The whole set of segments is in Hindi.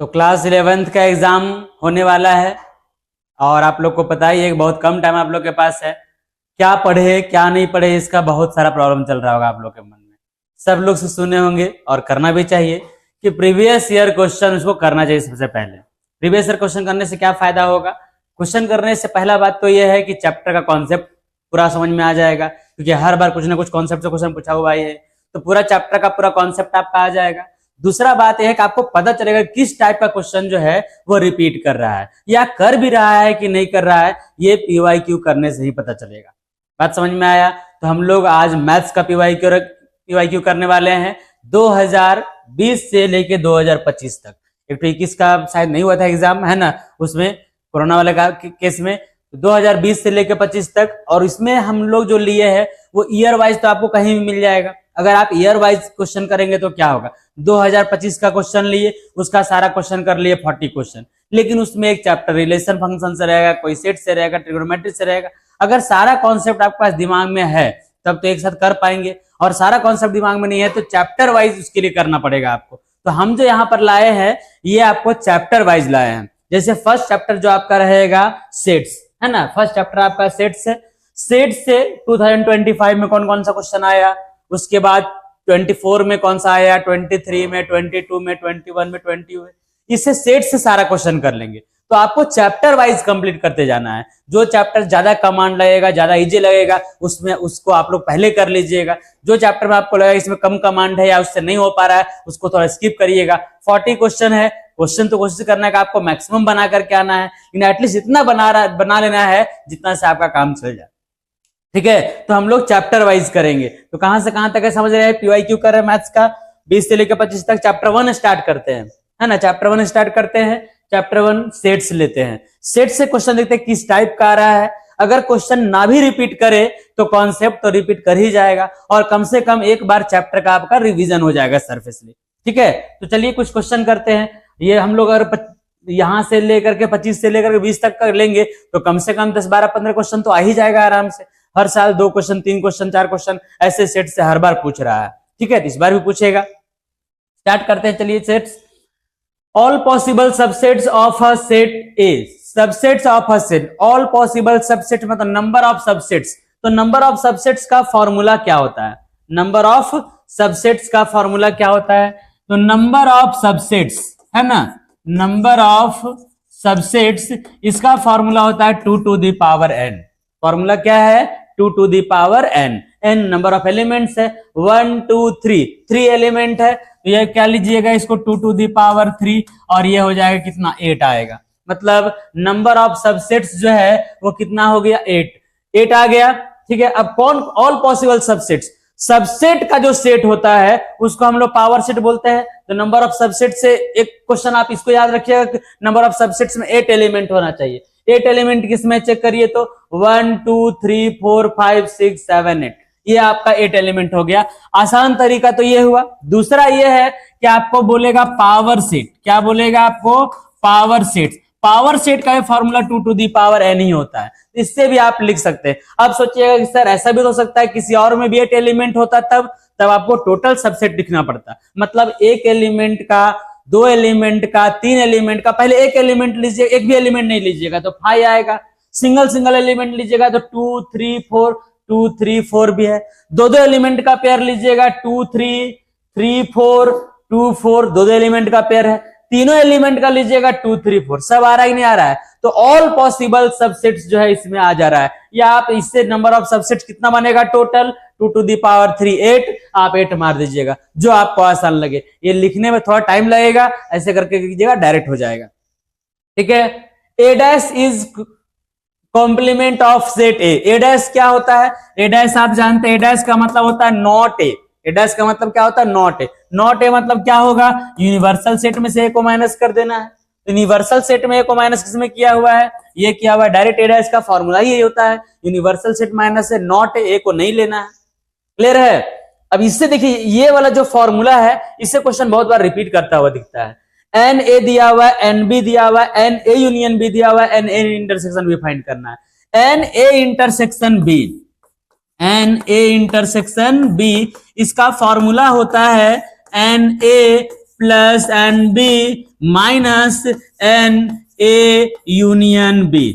तो क्लास 11th का एग्जाम होने वाला है और आप लोग को पता ही है बहुत कम टाइम आप लोग के पास है। क्या पढ़े क्या नहीं पढ़े इसका बहुत सारा प्रॉब्लम चल रहा होगा आप लोग के मन में। सब लोग से सुने होंगे और करना भी चाहिए कि प्रीवियस ईयर क्वेश्चन उसको करना चाहिए। सबसे पहले प्रीवियस ईयर क्वेश्चन करने से क्या फायदा होगा? क्वेश्चन करने से पहला बात तो यह है कि चैप्टर का कॉन्सेप्ट पूरा समझ में आ जाएगा, क्योंकि हर बार कुछ ना कुछ कॉन्सेप्ट से क्वेश्चन पूछा हुआ है, तो पूरा चैप्टर का पूरा कॉन्सेप्ट आपका आ जाएगा। दूसरा बात यह है कि आपको पता चलेगा किस टाइप का क्वेश्चन जो है वो रिपीट कर रहा है या कर भी रहा है कि नहीं कर रहा है, ये पीवाईक्यू करने से ही पता चलेगा। बात समझ में आया? तो हम लोग आज मैथ्स का पीवाईक्यू करने वाले हैं 2020 से लेके 2025 तक। एक तो 21 का शायद नहीं हुआ था एग्जाम, है ना, उसमें कोरोना वाले का केस में 2020 से लेके 25 तक। और इसमें हम लोग जो लिए हैं वो ईयर वाइज तो आपको कहीं भी मिल जाएगा। अगर आप ईयर वाइज क्वेश्चन करेंगे तो क्या होगा, 2025 का क्वेश्चन लिए, उसका सारा क्वेश्चन कर लिए 40 क्वेश्चन, लेकिन उसमें एक चैप्टर रिलेशन फंक्शन से रहेगा, कोई सेट से रहेगा, ट्रिग्नोमेट्री से रहेगा। अगर सारा कॉन्सेप्ट आपके पास दिमाग में है तब तो एक साथ कर पाएंगे, और सारा कॉन्सेप्ट दिमाग में नहीं है तो चैप्टर वाइज उसके लिए करना पड़ेगा आपको। तो हम जो यहाँ पर लाए हैं ये आपको चैप्टर वाइज लाए हैं। जैसे फर्स्ट चैप्टर जो आपका रहेगा सेट्स, है ना, फर्स्ट चैप्टर आपका सेट्स है। सेट से 2025 में कौन कौन सा क्वेश्चन आया, उसके बाद 24 में कौन सा आया, 23 में, 22 में, 21 में, 20 में, इससे सेट से सारा क्वेश्चन कर लेंगे। तो आपको चैप्टर वाइज कंप्लीट करते जाना है। जो चैप्टर ज्यादा कमांड लगेगा, ज्यादा इजी लगेगा, उसमें उसको आप लोग पहले कर लीजिएगा। जो चैप्टर में आपको लगेगा इसमें कम कमांड है या उससे नहीं हो पा रहा है, उसको थोड़ा स्किप करिएगा। 40 क्वेश्चन है, क्वेश्चन तो कोशिश करना है कि आपको मैक्सिमम बना करके आना है, लेकिन एटलीस्ट इतना बना लेना है जितना से आपका काम चल जाए। ठीक है, तो हम लोग चैप्टर वाइज करेंगे। तो कहां से कहां तक है समझ रहे हैं? पीवाईक्यू कर रहे हैं मैथ्स का 20 से लेकर 25 तक। चैप्टर 1 स्टार्ट करते हैं, है ना, चैप्टर 1 स्टार्ट करते हैं। चैप्टर 1 सेट्स लेते हैं। सेट से क्वेश्चन देखते हैं किस टाइप का आ रहा है। अगर क्वेश्चन ना भी रिपीट करे तो कॉन्सेप्ट तो रिपीट कर ही जाएगा, और कम से कम एक बार चैप्टर का आपका रिवीजन हो जाएगा सरफेसली। ठीक है, तो चलिए कुछ क्वेश्चन करते हैं। ये हम लोग अगर यहां से लेकर के 25 से लेकर के 20 तक कर लेंगे तो कम से कम 10, 12, 15 क्वेश्चन तो आ ही जाएगा आराम से। हर साल 2 क्वेश्चन, 3 क्वेश्चन, 4 क्वेश्चन ऐसे सेट से हर बार पूछ रहा है। ठीक है, तो इस बार भी पूछेगा। स्टार्ट करते हैं, चलिए sets. All possible subsets of a set A. Subsets of a set, all possible subset मतलब नंबर ऑफ सबसेट्स। तो नंबर ऑफ सबसेट्स का फॉर्मूला क्या होता है? नंबर ऑफ सबसेट्स का फॉर्मूला क्या होता है? तो नंबर ऑफ सबसेट्स, है ना, नंबर ऑफ सबसेट्स, इसका फॉर्मूला होता है 2 to the power n। Formula क्या है? 2 to the power n। n number of elements है, 1 2 3, 3 एलिमेंट है, तो ये क्या लीजिएगा इसको 2 to the power 3, और ये हो जाएगा कितना, 8 आएगा। मतलब नंबर ऑफ सबसेट्स जो है वो कितना हो गया, 8 आ गया। ठीक है, अब कौन ऑल पॉसिबल सबसेट्स, सबसेट का जो सेट होता है उसको हम लोग पावर सेट बोलते हैं। तो नंबर ऑफ सबसेट से एक क्वेश्चन आप इसको याद रखिएगा, नंबर ऑफ सबसेट्स में 8 एलिमेंट होना चाहिए। 8 एलिमेंट किसमें चेक करिए तो 1 2 3 4 5 6 7 8, ये आपका 8 एलिमेंट हो गया। आसान तरीका तो ये हुआ। दूसरा ये है कि आपको बोलेगा पावर सेट। क्या बोलेगा आपको? Power set. पावर सेट का formula 2 to the power n ही होता है, इससे भी आप लिख सकते हैं। अब सोचिएगा कि सर ऐसा भी हो सकता है किसी और में भी 8 एलिमेंट होता, तब आपको टोटल सबसेट लिखना पड़ता। मतलब एक एलिमेंट का, 2 एलिमेंट का, 3 एलिमेंट का, पहले एक एलिमेंट लीजिए, एक भी एलिमेंट नहीं लीजिएगा तो 5 आएगा। सिंगल एलिमेंट लीजिएगा तो 2 3 4, 2 3 4 भी है। 2 एलिमेंट का पेयर लीजिएगा 2 3 3 4 2 4, 2 एलिमेंट का पेयर है। तीनों एलिमेंट का लीजिएगा 2 3 4, सब आ रहा है कि नहीं आ रहा है? तो ऑल पॉसिबल सबसेट्स जो है इसमें आ जा रहा है। या आप इससे नंबर ऑफ सबसेट्स कितना बनेगा टोटल, 2 to the power 3 8, आप 8 मार दीजिएगा, जो आपको आसान लगे। ये लिखने में थोड़ा टाइम लगेगा, ऐसे करके कीजिएगा, डायरेक्ट हो जाएगा। ठीक है, A dash is complement of set A. A dash क्या होता है? ए डैश आप जानते हैं, ए डैश का मतलब होता है नॉट ए। ए डैश का मतलब क्या होता है? Not a. नॉट ए मतलब क्या होगा? यूनिवर्सल सेट में से ए को माइनस कर देना है। तो यूनिवर्सल सेट में ए को माइनस किसमें किया हुआ है? ये किया हुआ है। डायरेक्ट ए डैश का फॉर्मूला ही यही होता है, यूनिवर्सल सेट माइनस से नॉट ए को नहीं लेना है। क्लियर है? अब इससे देखिए ये वाला जो फॉर्मूला है इससे क्वेश्चन बहुत बार रिपीट करता हुआ दिखता है। एन ए दिया हुआ है, एन बी दिया हुआ है, एन ए यूनियन बी दिया हुआ है, N A intersection B find करना है। N A intersection B, N A intersection B, इसका फॉर्मूला होता है N A plus N B minus N A union B.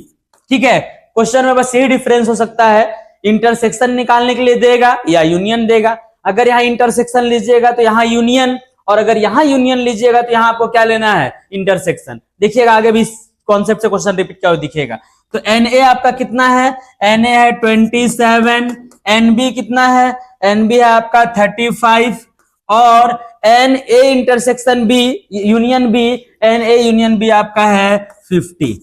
ठीक है, क्वेश्चन में बस यही डिफरेंस हो सकता है, इंटरसेक्शन निकालने के लिए देगा या यूनियन देगा। अगर यहाँ इंटरसेक्शन लीजिएगा तो यहाँ यूनियन, और अगर यहाँ यूनियन लीजिएगा तो यहाँ आपको क्या लेना है, इंटरसेक्शन। देखिएगा आगे भी कॉन्सेप्ट से क्वेश्चन रिपीट क्या दिखेगा। तो एन ए आपका कितना है, एन ए है 27, एन बी कितना है, एन बी है आपका 35, और N A intersection B union B, N A union B आपका है 50।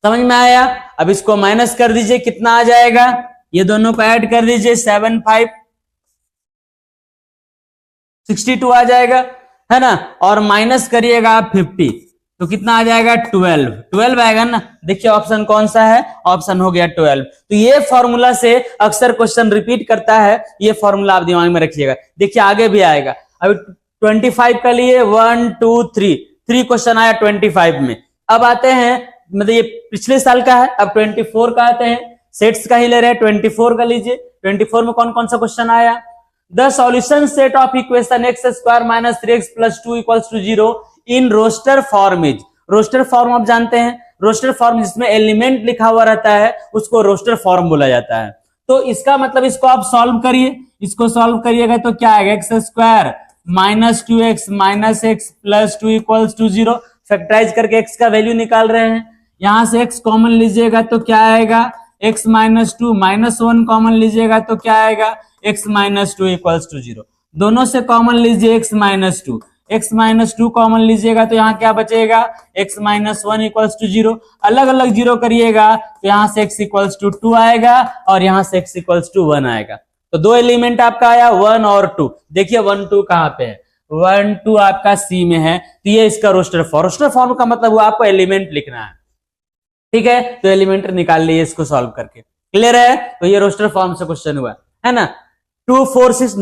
समझ में आया? अब इसको माइनस कर दीजिए, कितना आ जाएगा, ये दोनों को ऐड कर दीजिए, 7 5 62 आ जाएगा, है ना, और माइनस करिएगा आप 50 तो कितना आ जाएगा, 12 आएगा ना। देखिए ऑप्शन कौन सा है, ऑप्शन हो गया 12। तो ये फॉर्मूला से अक्सर क्वेश्चन रिपीट करता है, ये फॉर्मूला आप दिमाग में रखिएगा। देखिए आगे भी आएगा, अभी 25 का लिए 1 2 3 क्वेश्चन आया 25 में। अब आते हैं, मतलब ये पिछले साल का है, अब 24 का आते हैं, सेट्स का ही ले रहे हैं, 24 का लीजिए। 24 में कौन कौन सा क्वेश्चन आया, the solution set of equation X square minus 3x plus 2 equals to 0 in roster form is. Roster form आप जानते हैं, रोस्टर फॉर्म जिसमें एलिमेंट लिखा हुआ रहता है उसको रोस्टर फॉर्म बोला जाता है। तो इसका मतलब इसको आप सॉल्व करिए, इसको सॉल्व करिएगा तो क्या आएगा, X square minus 2x minus X plus 2 equals to 0। Factorise करके एक्स का वैल्यू निकाल रहे हैं, यहां से एक्स कॉमन लीजिएगा तो क्या आएगा, एक्स माइनस 2 माइनस 1 कॉमन लीजिएगा तो क्या आएगा, एक्स माइनस 2 इक्वल्स टू 0। दोनों से कॉमन लीजिए x minus 2, x minus 2 common लीजिएगा तो यहाँ क्या बचेगा, एक्स माइनस 1 इक्वल्स टू 0। अलग अलग जीरो करिएगा तो यहाँ से एक्स इक्वल्स टू 2 आएगा और यहाँ से एक्स इक्वल्स टू 1 आएगा। तो दो एलिमेंट आपका आया 1 और 2। देखिए 1 2 कहाँ पे है, 1 2 आपका सी में है, तो ये इसका रोस्टर फॉर्म का मतलब हुआ आपको एलिमेंट लिखना है। ठीक है, तो एलिमेंट निकाल लिए इसको सॉल्व करके, क्लियर है। तो ये रोस्टर फॉर्म से क्वेश्चन हुआ है ना। 2 4 6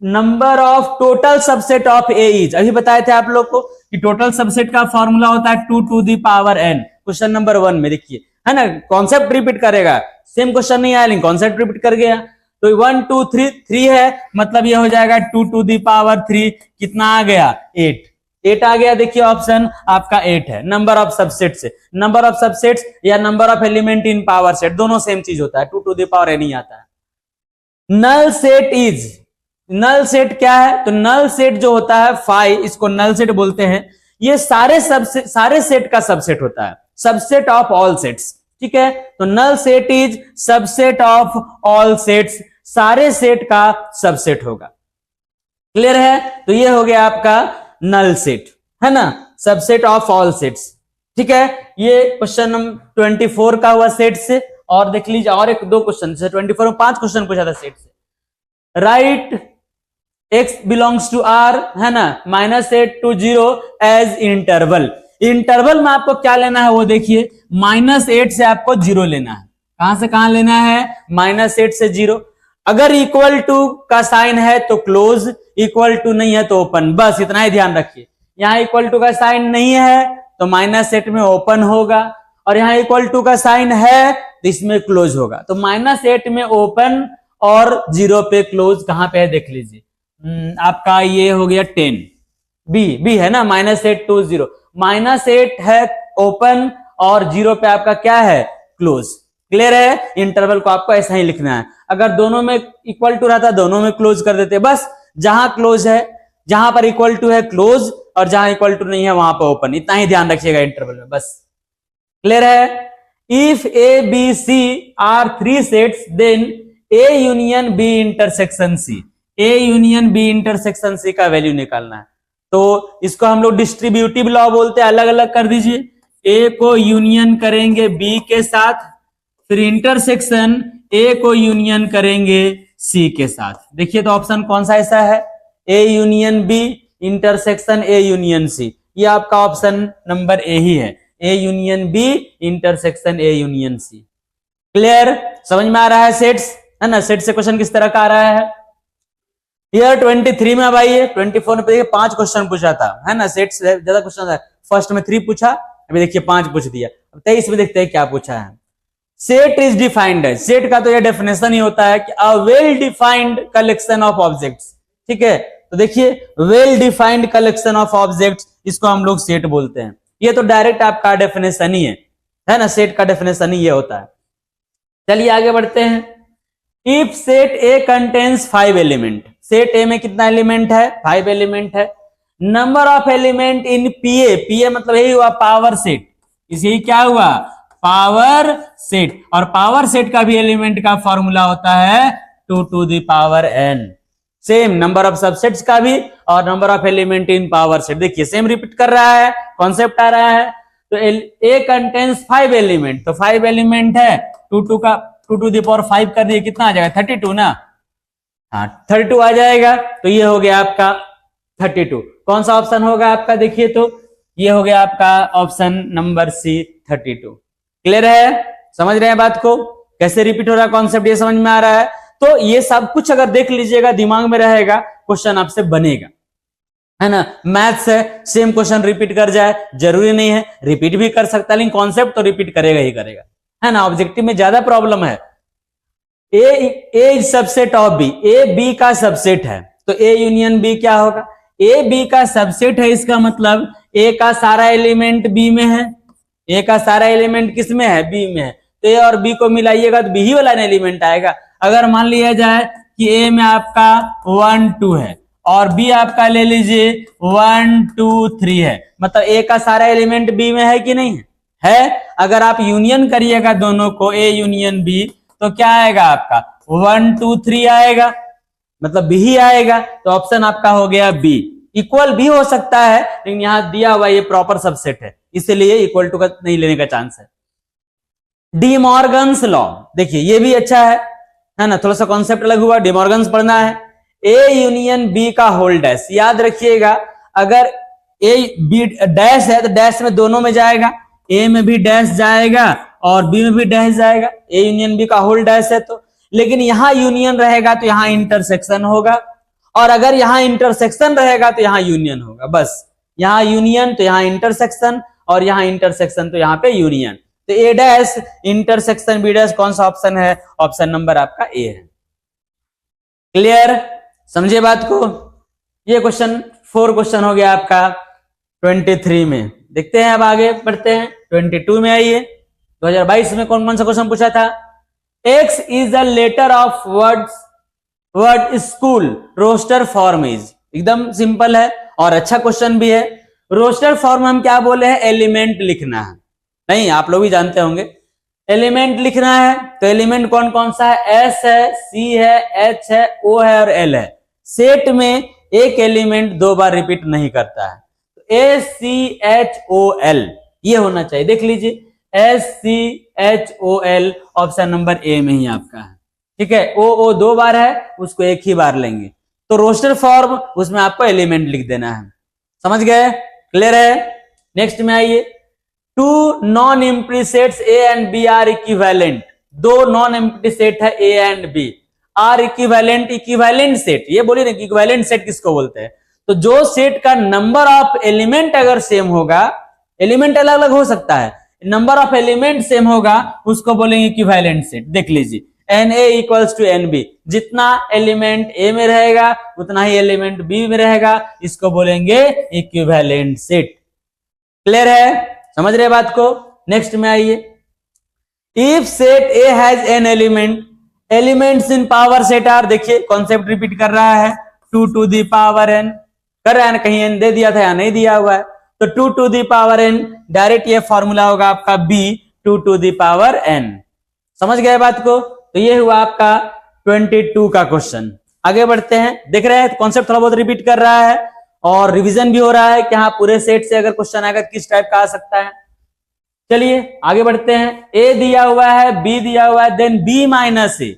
number of total subset of A is, अभी बताए थे आप लोग को कि टोटल सबसेट का फॉर्मूला होता है 2 to the power n। Question number 1 में देखिए, है ना, कॉन्सेप्ट रिपीट करेगा, सेम क्वेश्चन नहीं आया लेकिन कॉन्सेप्ट रिपीट कर गया। तो 1 2 3 है, मतलब ये हो जाएगा 2 टू द पावर 3, कितना आ गया, 8 आ गया। देखिए ऑप्शन आपका 8 है। नंबर ऑफ सबसेट से, नंबर ऑफ सबसेट्स या number of element in power set दोनों सेम चीज होता है, 2 टू द पावर n ही आता है। Null set is, null set क्या है, तो नल सेट जो होता है 5, इसको नल सेट बोलते हैं। ये सारे सेट का सबसेट होता है, सबसेट ऑफ ऑल सेट्स। ठीक है, तो null set is subset of all sets, सारे सेट का सबसेट होगा, क्लियर है। तो ये हो गया आपका नल सेट, है ना, सबसेट ऑफ ऑल सेट्स। ठीक है, ये क्वेश्चन नंबर 24 का हुआ सेट से। और देख लीजिए और एक दो क्वेश्चन, जैसे 24 में 5 क्वेश्चन पूछा था सेट से। Right x belongs to r, है ना, -8 to 0 एज इंटरवल। इंटरवल में आपको क्या लेना है वो देखिए, -8 से आपको 0 लेना है। कहां से कहां लेना है, -8 से 0। अगर इक्वल टू का साइन है तो क्लोज, इक्वल टू नहीं है तो ओपन, बस इतना ही ध्यान रखिए। यहां इक्वल टू का साइन नहीं है तो -8 में ओपन होगा, और यहां इक्वल टू का साइन है तो इसमें क्लोज होगा। तो -8 में ओपन और 0 पे क्लोज, कहां पे है देख लीजिए, आपका ये हो गया 10 बी है ना, -8 to 0, -8 है ओपन और 0 पे आपका क्या है, क्लोज, क्लियर है। इंटरवल को आपको ऐसा ही लिखना है। अगर दोनों में इक्वल टू रहता दोनों में क्लोज कर देते, बस जहां क्लोज है, जहां पर इक्वल टू है क्लोज, और जहां इक्वल टू नहीं है वहां पर ओपन, इतना ही ध्यान रखिएगा इंटरवल में, बस क्लियर है। If A B C are 3 sets then A union B intersection C, A union B intersection C का वैल्यू निकालना है। तो इसको हम लोग डिस्ट्रीब्यूटिव लॉ बोलते हैं, अलग अलग कर दीजिए। ए को यूनियन करेंगे बी के साथ, फिर इंटरसेक्शन ए को यूनियन करेंगे सी के साथ। देखिए तो ऑप्शन कौन सा ऐसा है, A union B intersection A union C, ये आपका ऑप्शन नंबर ए ही है, A union B intersection A union C. Clear, समझ में आ रहा है सेट्स, है ना। सेट से क्वेश्चन किस तरह का आ रहा है। ईयर 23 में अब आइए, 24 में देखिए 5 क्वेश्चन पूछा था, है ना, सेट से ज्यादा क्वेश्चन था। फर्स्ट में 3 पूछा, अभी देखिए 5 पूछ दिया। अब 23 में देखते हैं क्या पूछा है। सेट इज डिफाइंड है, सेट का तो ये डेफिनेशन ही होता है कि a well defined collection of objects. ठीक है, तो देखिए well defined collection of objects, इसको हम लोग सेट बोलते हैं। ये तो डायरेक्ट आपका डेफिनेशन ही है ना, सेट का डेफिनेशन ही ये होता है। चलिए आगे बढ़ते हैं। If set A contains 5 element, set ए में कितना एलिमेंट है? 5 एलिमेंट है। नंबर ऑफ एलिमेंट इन पीए, पीए मतलब यही हुआ पावर सेट, इसे क्या हुआ? Power set. और पावर सेट का भी एलिमेंट का फॉर्मूला होता है 2 to the power n। Same number of subsets का भी और number of element in power set, देखिए सेम रिपीट कर रहा है, कॉन्सेप्ट आ रहा है। तो ए कंटेन्स 5 एलिमेंट, तो 5 एलिमेंट है, 2 to the power 5 कर दिए, कितना आ जाएगा? 32 ना, हाँ 32 आ जाएगा। तो ये हो गया आपका 32। कौन सा ऑप्शन होगा आपका? देखिए तो ये हो गया आपका ऑप्शन नंबर सी 32। क्लियर है? समझ रहे हैं बात को? कैसे रिपीट हो रहा है कॉन्सेप्ट, ये समझ में आ रहा है? तो ये सब कुछ अगर देख लीजिएगा, दिमाग में रहेगा, क्वेश्चन आपसे बनेगा, है ना। मैथ्स है, सेम क्वेश्चन रिपीट कर जाए जरूरी नहीं है, रिपीट भी कर सकता है, लेकिन कॉन्सेप्ट तो रिपीट करेगा ही करेगा, है ना। ऑब्जेक्टिव में ज्यादा प्रॉब्लम है। A subset of B, A B का सबसेट है, तो ए यूनियन बी क्या होगा? ए बी का सबसेट है, इसका मतलब ए का सारा एलिमेंट बी में है। ए का सारा एलिमेंट किस में है? बी में है। तो ए और बी को मिलाइएगा तो बी ही वाला एलिमेंट आएगा। अगर मान लिया जाए कि ए में आपका 1 2 है और बी आपका ले लीजिए 1 2 3 है, मतलब ए का सारा एलिमेंट बी में है कि नहीं है? अगर आप यूनियन करिएगा दोनों को, ए यूनियन बी, तो क्या आएगा आपका? 1 2 3 आएगा, मतलब बी ही आएगा। तो ऑप्शन आपका हो गया बी। इक्वल भी हो सकता है, लेकिन यहां दिया हुआ ये प्रॉपर सबसेट है, इसलिए इक्वल टू का नहीं लेने का चांस है। डी मॉर्गन्स लॉ, देखिए ये भी अच्छा है ना, थोड़ा सा कॉन्सेप्ट अलग हुआ। डी मॉर्गन्स पढ़ना है। ए यूनियन बी का होल डैश, याद रखिएगा, अगर ए बी डैश है तो डैश में दोनों में जाएगा, ए में भी डैश जाएगा और बी में भी डैश जाएगा। ए यूनियन बी का होल डैश है तो, लेकिन यहां यूनियन रहेगा तो यहां इंटरसेक्शन होगा, और अगर यहां इंटरसेक्शन रहेगा तो यहां यूनियन होगा। बस यहां यूनियन तो यहां इंटरसेक्शन, और यहां इंटरसेक्शन तो यहां पे यूनियन। तो ए डैश इंटरसेक्शन बी डैश, कौन सा ऑप्शन है? ऑप्शन नंबर आपका ए है। क्लियर? समझिए बात को। ये क्वेश्चन 4 क्वेश्चन हो गया आपका 23 में। देखते हैं अब आगे बढ़ते हैं 22 में। आइए 2022 में कौन कौन सा क्वेश्चन पूछा था? X is the letter of word school, roster form is. एकदम सिंपल है और अच्छा क्वेश्चन भी है। रोस्टर फॉर्म हम क्या बोले हैं? एलिमेंट लिखना है, नहीं आप लोग भी जानते होंगे। एलिमेंट लिखना है तो एलिमेंट कौन कौन सा है? S है, C है, H है, O है और L है। सेट में एक एलिमेंट 2 बार रिपीट नहीं करता है, तो ACHOL ये होना चाहिए। देख लीजिए SCHOL ऑप्शन नंबर ए में ही आपका है, ठीक है। O 2 बार है, उसको एक ही बार लेंगे। तो रोस्टर फॉर्म, उसमें आपको एलिमेंट लिख देना है। समझ गए? क्लियर है? नेक्स्ट में आइए। 2 non empty sets A and B are equivalent. 2 non empty set है A and B, are equivalent. Equivalent set ये बोलिए ना, इक्विवेलेंट सेट किसको बोलते हैं? तो जो सेट का नंबर ऑफ एलिमेंट अगर सेम होगा, एलिमेंट अलग अलग हो सकता है, नंबर ऑफ एलिमेंट सेम होगा, उसको बोलेंगे इक्विवेलेंट सेट। देख लीजिए Na इक्वल्स टू NB, जितना एलिमेंट ए में रहेगा उतना ही एलिमेंट बी में रहेगा, इसको बोलेंगे इक्विवेलेंट सेट। क्लियर है? समझ रहे बात को? नेक्स्ट में आइए। If set A has N element, elements in power set are, देखिए कॉन्सेप्ट रिपीट कर रहा है, 2 to the power n कर रहा है ना, कहीं n दे दिया था या नहीं दिया हुआ है, तो 2 to the power n direct ये फॉर्मूला होगा आपका b 2 to the power n। समझ गए बात को? तो ये हुआ आपका 22 का क्वेश्चन। आगे बढ़ते हैं। देख रहे हैं कॉन्सेप्ट थोड़ा बहुत रिपीट कर रहा है और रिवीजन भी हो रहा है कि हाँ पूरे सेट से अगर क्वेश्चन आएगा किस टाइप का आ सकता है। चलिए आगे बढ़ते हैं। ए दिया हुआ है, बी दिया हुआ है, देन बी माइनस ए।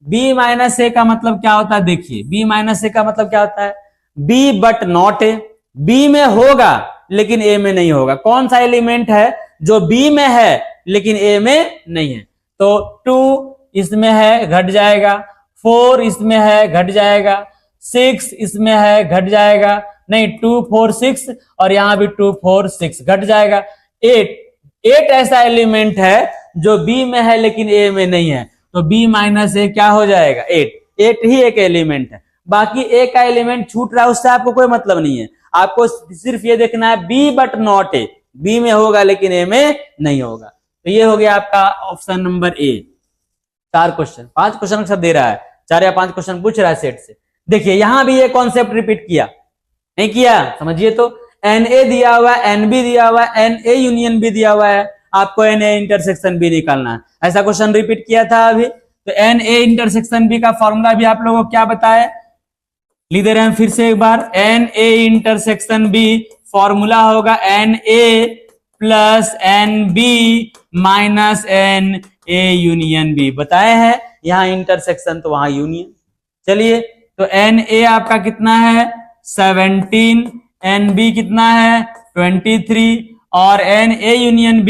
बी माइनस ए का मतलब क्या होता है? देखिए बी माइनस ए का मतलब क्या होता है? B but not A. B में होगा लेकिन ए में नहीं होगा। कौन सा एलिमेंट है जो बी में है लेकिन ए में नहीं है? तो 2 इसमें है, घट जाएगा। 4 इसमें है, घट जाएगा। 6 इसमें है, घट जाएगा। नहीं 2 4 6 और यहां भी 2 4 6 घट जाएगा। 8 ऐसा एलिमेंट है जो बी में है लेकिन ए में नहीं है, तो बी माइनस ए क्या हो जाएगा? 8 ही एक एलिमेंट है। बाकी ए का एलिमेंट छूट रहा है उससे आपको कोई मतलब नहीं है, आपको सिर्फ ये देखना है B but not A, B में होगा लेकिन ए में नहीं होगा। तो ये हो गया आपका ऑप्शन नंबर ए। 4 क्वेश्चन, 5 क्वेश्चन सब दे रहा है, 4 या 5 क्वेश्चन पूछ रहा है सेट से। देखिए यहां भी ये कॉन्सेप्ट रिपीट किया, नहीं किया, समझिए तो एन ए दिया हुआ है, एन बी दिया हुआ है, एन ए यूनियन बी दिया हुआ है, आपको एन ए इंटरसेक्शन बी निकालना है। ऐसा क्वेश्चन रिपीट किया था अभी। तो एन ए इंटरसेक्शन बी का फॉर्मूला भी आप लोगों को क्या बताया, लिख दे रहे हैं फिर से एक बार। N A intersection B formula होगा n A plus N B minus N A union B, बताए हैं, यहां इंटरसेक्शन तो वहां यूनियन। चलिए तो एन ए आपका कितना है 17, एन बी कितना है 23 और एन ए यूनियन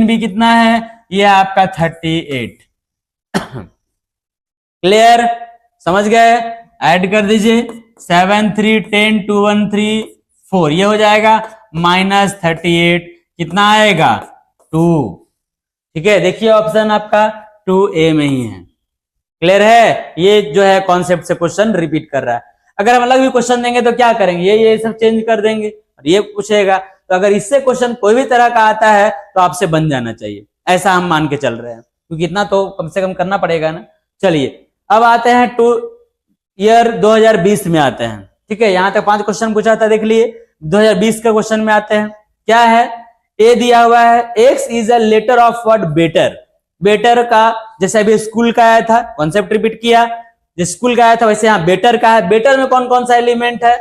बी कितना है, ये आपका 38। क्लियर, समझ गए, ऐड कर दीजिए 7 3 10 2 1 3 4, ये हो जाएगा माइनस 38, कितना आएगा 2। ठीक है, देखिए ऑप्शन आपका 2A में ही है। क्लियर है, ये जो है कॉन्सेप्ट से क्वेश्चन रिपीट कर रहा है। अगर हम अलग भी क्वेश्चन देंगे तो क्या करेंगे, ये सब चेंज कर देंगे और ये पूछेगा, तो अगर इससे क्वेश्चन कोई भी तरह का आता है तो आपसे बन जाना चाहिए, ऐसा हम मान के चल रहे हैं, क्योंकि इतना तो कम से कम करना पड़ेगा ना। चलिए अब आते हैं ईयर 2020 में आते हैं। ठीक है, यहां तक 5 क्वेश्चन पूछा था, देख लिए 2020 के क्वेश्चन में आते हैं। क्या है, ए दिया हुआ है X is a letter of word better, better का जैसे अभी स्कूल का आया था, कॉन्सेप्ट रिपीट किया, जिस स्कूल का आया था वैसे यहां बेटर का है। बेटर में कौन कौन सा एलिमेंट है,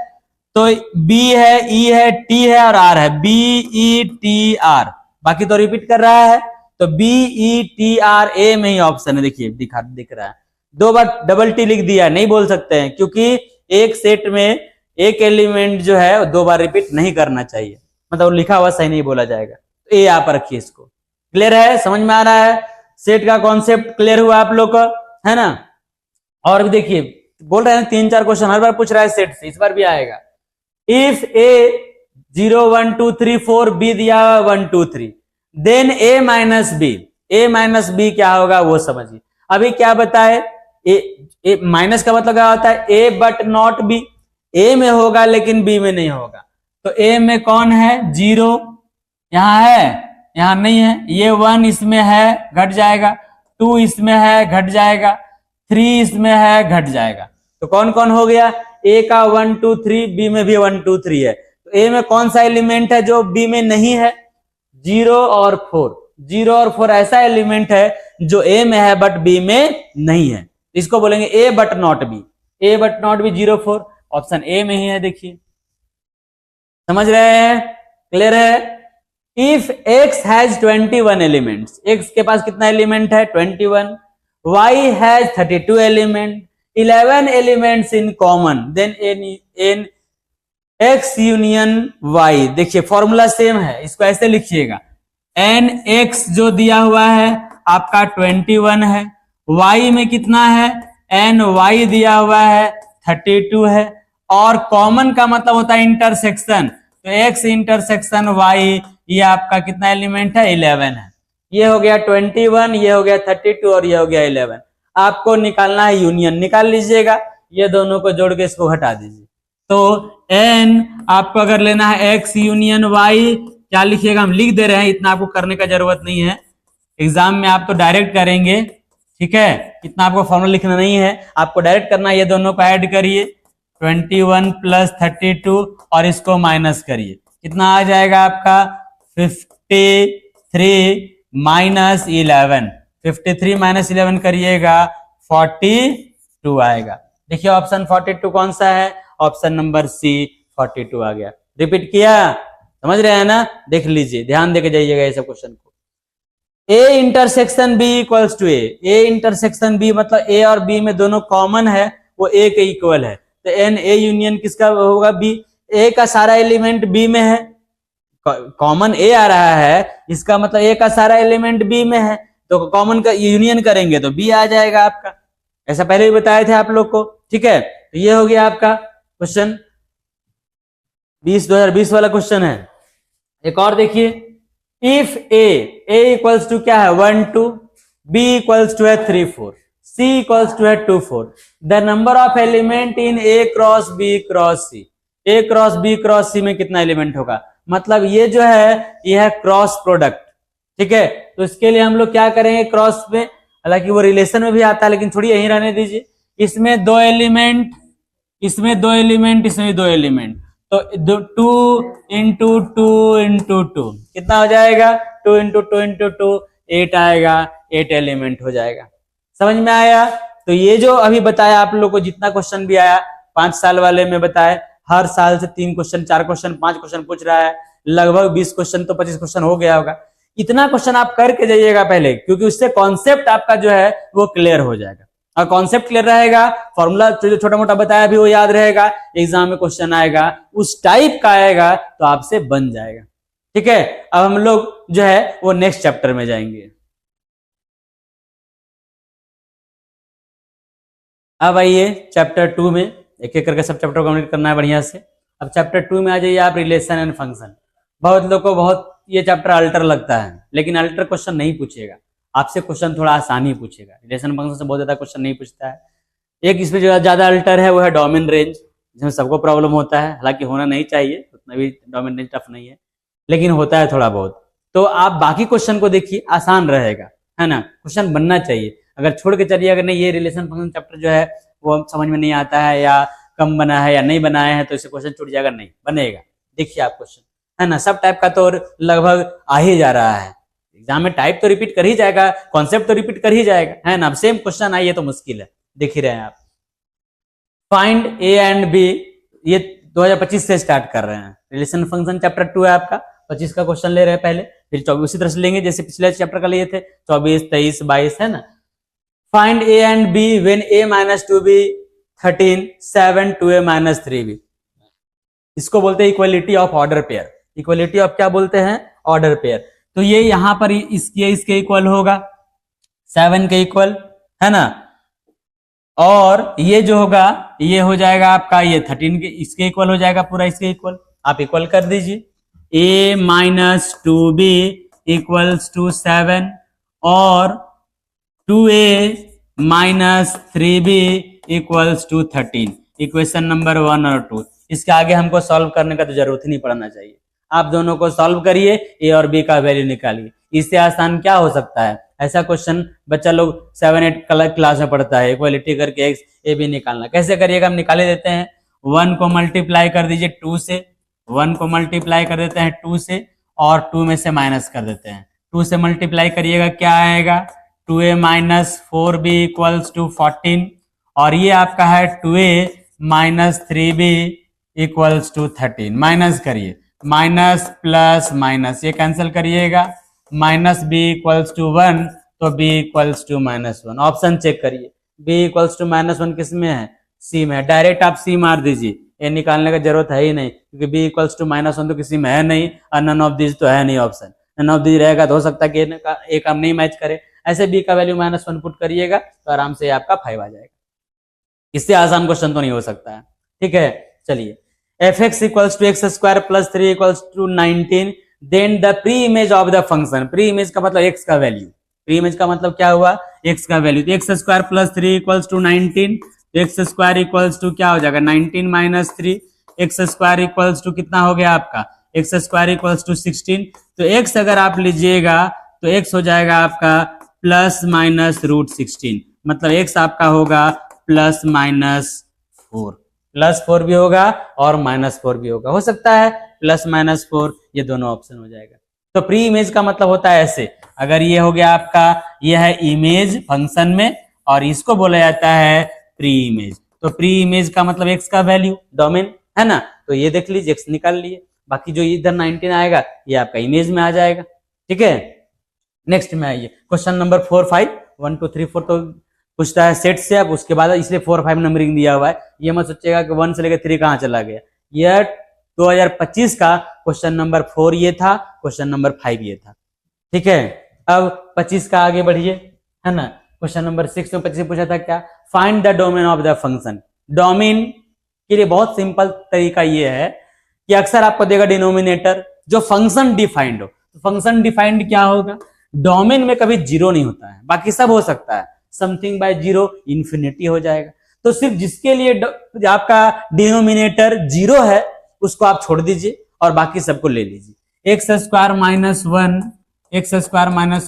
तो बी है, ई है, टी है और आर है, बी ई टी आर, बाकी तो रिपीट कर रहा है। तो B E T R A में ही ऑप्शन है, देखिए दिख रहा है, 2 बार डबल टी लिख दिया, नहीं बोल सकते हैं क्योंकि एक सेट में एक एलिमेंट जो है 2 बार रिपीट नहीं करना चाहिए, मतलब लिखा हुआ सही नहीं बोला जाएगा। तो ए आप रखिए इसको। क्लियर है, समझ में आ रहा है, सेट का कॉन्सेप्ट क्लियर हुआ आप लोग का, है ना। और भी देखिए बोल रहे हैं 3-4 क्वेश्चन हर बार पूछ रहा है सेट से, इस बार भी आएगा। इफ ए 0 1 2 3 4 बी दिया 1 2 3 देन ए माइनस बी, ए माइनस बी क्या होगा वो समझिए। अभी क्या बताए, ए माइनस का मतलब क्या होता है, ए बट नॉट बी, ए में होगा लेकिन बी में नहीं होगा। तो ए में कौन है 0, यहां है, यहां नहीं है, ये 1 इसमें है घट जाएगा, 2 इसमें है घट जाएगा, 3 इसमें है घट जाएगा। तो कौन कौन हो गया, ए का 1 2 3, बी में भी 1 2 3 है। तो ए में कौन सा एलिमेंट है जो बी में नहीं है, 0 और 4, 0 और 4 ऐसा एलिमेंट है जो ए में है बट बी में नहीं है, इसको बोलेंगे A but not B, A but not B 0 4, option A में ही है, देखिए समझ रहे हैं, क्लियर है। If x has 21 elements, x के पास कितना एलिमेंट है 21, y has 32 element, 11 elements in common, then in x union y, देखिए फॉर्मूला सेम है, इसको ऐसे लिखिएगा, n x जो दिया हुआ है आपका 21 है, y में कितना है n y दिया हुआ है 32 है, और कॉमन का मतलब होता है इंटरसेक्शन, तो x इंटरसेक्शन y ये आपका कितना एलिमेंट है 11 है। ये हो गया 21, ये हो गया 32 और ये हो गया 11। आपको निकालना है यूनियन, निकाल लीजिएगा, ये दोनों को जोड़ के इसको हटा दीजिए। तो n आपको अगर लेना है x यूनियन y, क्या लिखिएगा, हम लिख दे रहे हैं, इतना आपको करने का जरूरत नहीं है, एग्जाम में आप तो डायरेक्ट करेंगे, ठीक है, इतना आपको फॉर्मूला लिखना नहीं है, आपको डायरेक्ट करना है। ये दोनों को ऐड करिए 21 प्लस 32 और इसको माइनस करिए, कितना आ जाएगा आपका 53 माइनस 11, 53 माइनस 11 करिएगा 42 आएगा। देखिए ऑप्शन 42 कौन सा है, ऑप्शन नंबर सी 42 आ गया। रिपीट किया, समझ रहे हैं ना, देख लीजिए, ध्यान देके जाइएगा ये सब क्वेश्चन को। A intersection B equals to A intersection B मतलब ए और बी में दोनों कॉमन है, वो ए के इक्वल है, तो एन ए यूनियन किसका होगा बी, ए का सारा एलिमेंट बी में है, कॉमन ए आ रहा है, इसका मतलब ए का सारा एलिमेंट बी में है, तो कॉमन का यूनियन करेंगे तो बी आ जाएगा आपका, ऐसा पहले भी बताए थे आप लोग को, ठीक है। तो ये हो गया आपका क्वेश्चन 2020 वाला क्वेश्चन है। एक और देखिए, इफ ए इक्वल्स टू क्या है 1 2, बी इक्वल्स टू है 3 4, C इक्वल्स टू है 2 4। The number of element in A cross B cross C, A cross B cross C में कितना एलिमेंट होगा, मतलब ये जो है ये है क्रॉस प्रोडक्ट, ठीक है। तो इसके लिए हम लोग क्या करेंगे, क्रॉस में, हालांकि वो रिलेशन में भी आता है लेकिन थोड़ी यहीं रहने दीजिए। इसमें 2 एलिमेंट, इसमें 2 एलिमेंट, इसमें 2 एलिमेंट, तो 2 इंटू 2 इंटू 2 कितना हो जाएगा, 2 इंटू 2 इंटू 2 8 आएगा, 8 एलिमेंट हो जाएगा। समझ में आया। तो ये जो अभी बताया आप लोग को, जितना क्वेश्चन भी आया 5 साल वाले में बताए, हर साल से 3 क्वेश्चन 4 क्वेश्चन 5 क्वेश्चन पूछ रहा है, लगभग 20 क्वेश्चन तो 25 क्वेश्चन हो गया होगा। इतना क्वेश्चन आप करके जाइएगा पहले, क्योंकि उससे कॉन्सेप्ट आपका जो है वो क्लियर हो जाएगा। और कॉन्सेप्ट क्लियर रहेगा, फॉर्मूला जो छोटा मोटा बताया भी वो याद रहेगा, एग्जाम में क्वेश्चन आएगा उस टाइप का आएगा तो आपसे बन जाएगा, ठीक है। अब हम लोग जो है वो नेक्स्ट चैप्टर में जाएंगे। अब आइए चैप्टर 2 में, एक एक करके सब चैप्टर कंप्लीट करना है बढ़िया से। अब चैप्टर 2 में आ जाइए आप, रिलेशन एंड फंक्शन। बहुत लोग को बहुत ये चैप्टर अल्टर लगता है, लेकिन अल्टर क्वेश्चन नहीं पूछेगा आपसे, क्वेश्चन थोड़ा आसानी पूछेगा। रिलेशन फंक्शन से बहुत ज्यादा क्वेश्चन नहीं पूछता है। एक इसमें जो ज्यादा अल्टर है वो है डोमेन रेंज, जिसमें सबको प्रॉब्लम होता है, हालांकि होना नहीं चाहिए, उतना भी डोमेन रेंज टफ नहीं है, लेकिन होता है थोड़ा बहुत। तो आप बाकी क्वेश्चन को देखिए, आसान रहेगा, है ना, क्वेश्चन बनना चाहिए। अगर छोड़ के चलिए, अगर नहीं ये रिलेशन फंक्शन चैप्टर जो है वो समझ में नहीं आता है, या कम बना है या नहीं बनाया है, तो इससे क्वेश्चन छूट जाएगा, नहीं बनेगा। देखिए आप क्वेश्चन, है ना, सब टाइप का तो लगभग आ ही जा रहा है एग्जाम में, टाइप तो रिपीट कर ही जाएगा, कॉन्सेप्ट तो रिपीट कर ही जाएगा, है ना। अब सेम क्वेश्चन आइए तो मुश्किल है, देख ही रहे हैं आप। फाइंड ए एंड बी, ये 2025 से स्टार्ट कर रहे हैं। रिलेशन फंक्शन चैप्टर 2 है आपका, 25 का क्वेश्चन ले रहे हैं पहले, फिर 24 उसी तरह से लेंगे जैसे पिछले चैप्टर का लिए थे, 24 23 22, है ना। Find A and B when a minus 2b 13 7 2a minus 3b, इसको बोलते हैं equality of order pair. Equality of क्या बोलते हैं, ऑर्डर पेयर। तो ये यहां पर इसके इक्वल होगा, 7 के इक्वल, है ना, और ये जो होगा ये हो जाएगा आपका ये 13 के इसके इक्वल हो जाएगा, पूरा इसके इक्वल। आप इक्वल कर दीजिए, a minus 2b equals to 7 और 2a minus 3b equals to 13। Equation number 1 और 2। इसके आगे हमको सॉल्व करने का तो जरूरत ही नहीं पड़ना चाहिए, आप दोनों को सॉल्व करिए, ए और बी का वैल्यू निकालिए। इससे आसान क्या हो सकता है, ऐसा क्वेश्चन बच्चा लोग 7-8 क्लास में पढ़ता है, इक्वलिटी करके एक्स ए बी निकालना। कैसे करिएगा, हम निकाले देते हैं, 1 को मल्टीप्लाई कर दीजिए 2 से, 1 को मल्टीप्लाई कर देते हैं 2 से, और 2 में से माइनस कर देते हैं। 2 से मल्टीप्लाई करिएगा, क्या आएगा, 2a minus 4b equals to 14, और ये आपका है 2a minus 3b equals to 13। Minus करिए, माइनस प्लस माइनस, ये कैंसिल करिएगा, माइनस b इक्वल्स टू 1, तो b equals to minus 1। Option check करिए, b इक्वल्स टू माइनस 1 किस में है, c में है। डायरेक्ट आप c मार दीजिए, ये निकालने का जरूरत है ही नहीं, क्योंकि b इक्वल्स टू माइनस 1 तो किसी में है नहीं, और नन ऑफ दिस तो है नहीं ऑप्शन। नन ऑफ दिस रहेगा तो हो सकता है कि एक हम नहीं मैच करे, ऐसे b का वैल्यू -1 पुट करिएगा तो आराम से आपका 5 आ जाएगा। इससे आसान क्वेश्चन तो नहीं हो सकता है, ठीक है। चलिए, f(x equals to x square plus 3 equals to 19, then the pre image of the function. Pre image का मतलब x का वैल्यू, प्री इमेज का मतलब क्या हुआ, x का वैल्यू। तो X square plus 3 equals to 19, X square equals to क्या हो जाएगा, 19 minus 3, X square equals to कितना हो गया आपका, एक्स स्क्वायर इक्वल्स टू 16। तो x अगर आप लीजिएगा तो x हो जाएगा आपका प्लस माइनस रूट 16, मतलब x आपका होगा प्लस माइनस 4, प्लस 4 भी होगा और माइनस 4 भी होगा, हो सकता है प्लस माइनस 4, ये दोनों ऑप्शन हो जाएगा। तो प्री इमेज का मतलब होता है ऐसे, अगर ये हो गया आपका, ये है इमेज फंक्शन में, और इसको बोला जाता है प्री इमेज। तो प्री इमेज का मतलब x का वैल्यू, डोमेन, है ना, तो ये देख लीजिए x निकाल लिए, बाकी जो इधर 19 आएगा ये आपका इमेज में आ जाएगा, ठीक है। नेक्स्ट में आइए, क्वेश्चन नंबर 4 5 1 2 3 4 तो पूछता है सेट से, अब उसके बाद इसलिए 4 5 नंबरिंग दिया हुआ है, ये मत सोचिएगा कि 1 से लेकर 3 कहां चला गया। यह 2025 का क्वेश्चन नंबर 4 ये था, क्वेश्चन नंबर 5 ये था, ठीक है। अब 25 का आगे बढ़िए, है ना। क्वेश्चन नंबर 6 में 25 पूछा था क्या, find the domain of the function. Domain के लिए बहुत सिंपल तरीका ये है कि अक्सर आपको देगा डिनोमिनेटर, जो फंक्शन डिफाइंड हो। तो फंक्शन डिफाइंड क्या होगा, डोमेन में कभी जीरो नहीं होता है, बाकी सब हो सकता है, समथिंग बाय जीरो इन्फिनिटी हो जाएगा। तो सिर्फ जिसके लिए आपका डिनोमिनेटर जीरो है उसको आप छोड़ दीजिए और बाकी सबको ले लीजिए। X square minus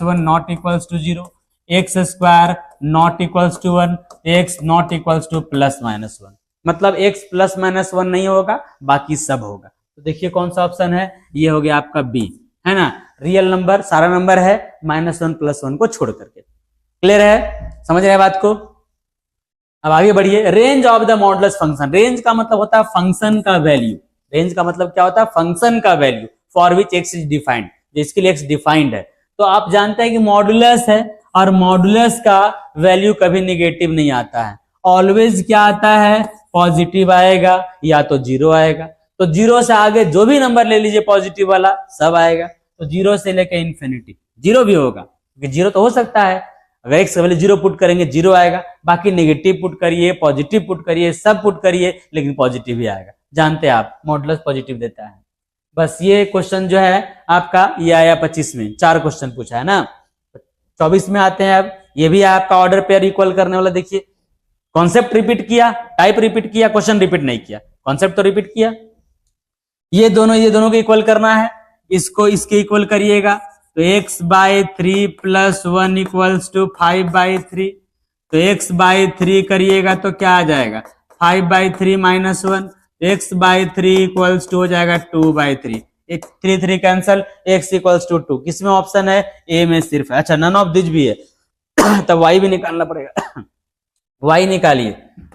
one not equals to zero, X square not equals to one, X not equals to plus minus one, मतलब एक्स प्लस माइनस वन नहीं होगा, बाकी सब होगा। तो देखिए कौन सा ऑप्शन है, ये हो गया आपका बी, है ना। रियल नंबर सारा नंबर है माइनस वन प्लस वन को छोड़ करके। क्लियर है, समझ रहे हैं बात को। अब आगे बढ़िए। Range of the modulus function, range का मतलब होता है फंक्शन का वैल्यू। रेंज का मतलब क्या होता है, फंक्शन का value for which x is defined, जिसके लिए एक्स डिफाइंड है। तो आप जानते हैं कि मॉडुलस है और मॉडुलस का वैल्यू कभी निगेटिव नहीं आता है, ऑलवेज क्या आता है, पॉजिटिव आएगा या तो जीरो आएगा। तो जीरो से आगे जो भी नंबर ले लीजिए पॉजिटिव वाला सब आएगा। तो जीरो से लेकर इन्फिनिटी जीरो भी होगा, क्योंकि जीरो तो हो सकता है, अगर एक्स वाले जीरो पुट करेंगे जीरो आएगा, बाकी नेगेटिव पुट करिए पॉजिटिव पुट करिए सब पुट करिए लेकिन पॉजिटिव ही आएगा। जानते हैं आप मॉडुलस पॉजिटिव देता है। बस ये क्वेश्चन जो है आपका ये आया 25 में, 4 क्वेश्चन पूछा है ना। 24 में आते हैं। अब ये भी आपका ऑर्डर पेयर इक्वल करने वाला। देखिए कॉन्सेप्ट रिपीट किया, टाइप रिपीट किया, क्वेश्चन रिपीट नहीं किया, कॉन्सेप्ट तो रिपीट किया। ये दोनों को इक्वल करना है, इसको इसके इक्वल करिएगा तो x by 3 plus 1 equals to 5 by 3। तो x बाई 3 करिएगा तो क्या आ जाएगा 5 by 3 minus 1, x by 3 equals to हो जाएगा 2 by 3, 3 cancel, x equals to 2। किसमें ऑप्शन है, ए में सिर्फ है। अच्छा नन ऑफ दिस भी है तब y भी निकालना पड़ेगा y निकालिए,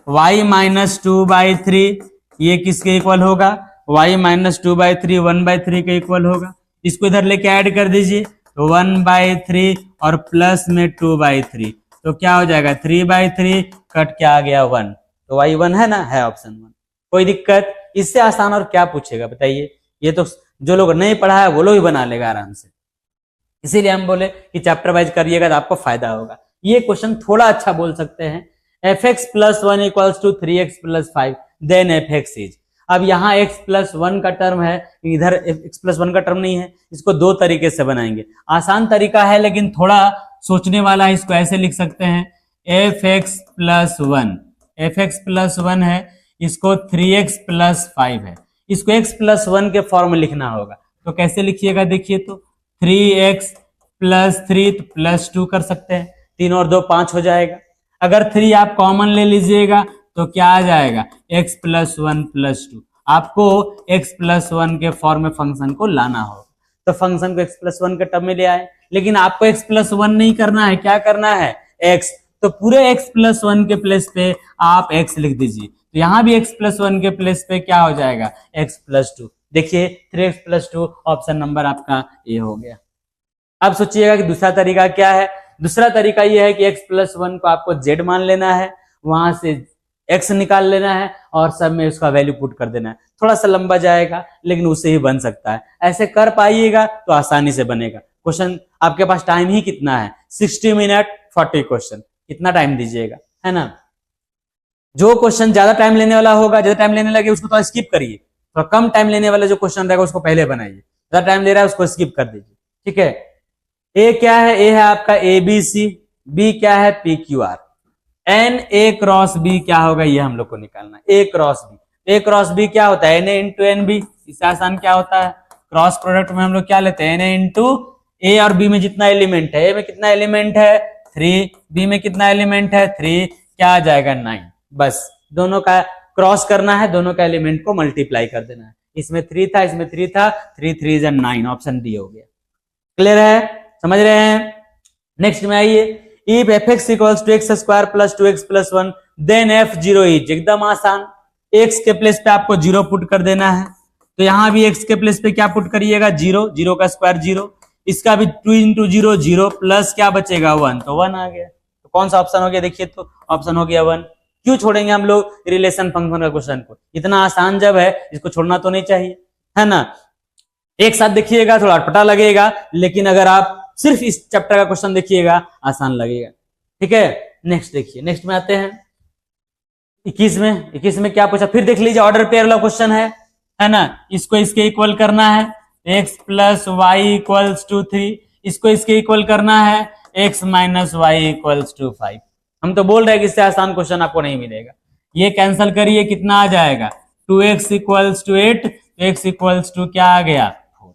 y माइनस 2 बाई 3 ये किसके इक्वल होगा, y माइनस 2 बाई 3 1 बाई 3 के इक्वल होगा। इसको इधर लेके ऐड कर दीजिए तो 1 बाई 3 और प्लस में 2 बाई 3 तो क्या हो जाएगा 3 बाई 3 कट क्या आ गया 1, तो y 1 है ना, है ऑप्शन 1। कोई दिक्कत, इससे आसान और क्या पूछेगा बताइए। ये तो जो लोग नहीं पढ़ा है वो लोग ही बना लेगा आराम से, इसीलिए हम बोले कि चैप्टर वाइज करिएगा तो आपको फायदा होगा। ये क्वेश्चन थोड़ा अच्छा बोल सकते हैं, fx plus 1 equals to 3x plus 5 then fx is. अब यहाँ x प्लस 1 का टर्म है, इधर x प्लस 1 का टर्म नहीं है, इसको दो तरीके से बनाएंगे। आसान तरीका है लेकिन थोड़ा सोचने वाला है, इसको ऐसे लिख सकते हैं fx प्लस 1, fx प्लस 1 है, इसको 3x प्लस 5 है, इसको x प्लस 1 के फॉर्म में लिखना होगा। तो कैसे लिखिएगा देखिए, तो 3x प्लस 3 तो प्लस 2 कर सकते हैं, 3 और 2 5 हो जाएगा। अगर 3 आप कॉमन ले लीजिएगा तो क्या आ जाएगा x प्लस 1 प्लस 2। आपको x प्लस 1 के फॉर्म में फंक्शन को लाना होगा, तो फंक्शन को x प्लस 1 के टर्म में ले आए। लेकिन आपको x प्लस 1 नहीं करना है, क्या करना है x, तो पूरे x प्लस 1 के प्लेस पे आप x लिख दीजिए। तो यहाँ भी x प्लस 1 के प्लेस पे क्या हो जाएगा x प्लस 2। देखिए 3x प्लस 2 ऑप्शन नंबर आपका ए हो गया। अब सोचिएगा कि दूसरा तरीका क्या है। दूसरा तरीका यह है कि x प्लस 1 को आपको z मान लेना है, वहां से x निकाल लेना है और सब में उसका वैल्यू पुट कर देना है। थोड़ा सा लंबा जाएगा लेकिन उससे ही बन सकता है। ऐसे कर पाइएगा तो आसानी से बनेगा। क्वेश्चन आपके पास टाइम ही कितना है, 60 मिनट 40 क्वेश्चन, कितना टाइम दीजिएगा, है ना। जो क्वेश्चन ज्यादा टाइम लेने वाला होगा, ज्यादा टाइम लेने लगे उसको तो स्किप करिए, तो कम टाइम लेने वाला जो क्वेश्चन रहेगा उसको पहले बनाइए। ज्यादा टाइम ले रहा है उसको स्किप कर दीजिए, ठीक है। ए क्या है, ए है आपका ABC, बी क्या है PQR, N A cross B क्या होगा ये हम लोग को निकालना है। A cross B, A cross B क्या होता है NA इंटू NB। इससे आसान क्या होता है, क्रॉस प्रोडक्ट में हम लोग क्या लेते हैं NA इंटू ए और बी में जितना एलिमेंट है, ए में कितना एलिमेंट है 3, बी में कितना एलिमेंट है 3, क्या आ जाएगा 9। बस दोनों का क्रॉस करना है, दोनों का एलिमेंट को मल्टीप्लाई कर देना है। इसमें 3 था, इसमें 3 था, 3 3 इज 9, ऑप्शन डी हो गया। क्लियर है, समझ रहे हैं। नेक्स्ट में आइए, if fx equals to x square plus 2x plus 1 then f0 is. एकदम आसान, x के प्लेस पे आपको 0 पुट कर देना है, तो यहां भी x के प्लेस पे क्या पुट करिएगा 0, 0 का स्क्वायर 0, इसका भी 2 इंटू 0 0 प्लस क्या बचेगा 1, तो 1 आ गया। तो कौन सा ऑप्शन हो गया देखिए, तो ऑप्शन हो गया 1। क्यों छोड़ेंगे हम लोग रिलेशन फंक्शन का क्वेश्चन को, इतना आसान जब है इसको छोड़ना तो नहीं चाहिए, है ना। एक साथ देखिएगा थोड़ा अटपटा लगेगा, लेकिन अगर आप सिर्फ इस चैप्टर का क्वेश्चन देखिएगा आसान लगेगा, ठीक है। नेक्स्ट देखिए, नेक्स्ट में आते हैं 21 में क्या पूछा, फिर देख लीजिए ऑर्डर पेयर वाला क्वेश्चन है ना। इसको इसके इक्वल करना है, x plus Y equals to 3, इसको इसके इक्वल करना है x minus Y equals to 5। हम तो बोल रहे हैं कि इससे आसान क्वेश्चन आपको नहीं मिलेगा। ये कैंसिल करिए, कितना आ जाएगा 2x equals to 8, x equals to क्या आ गया 4।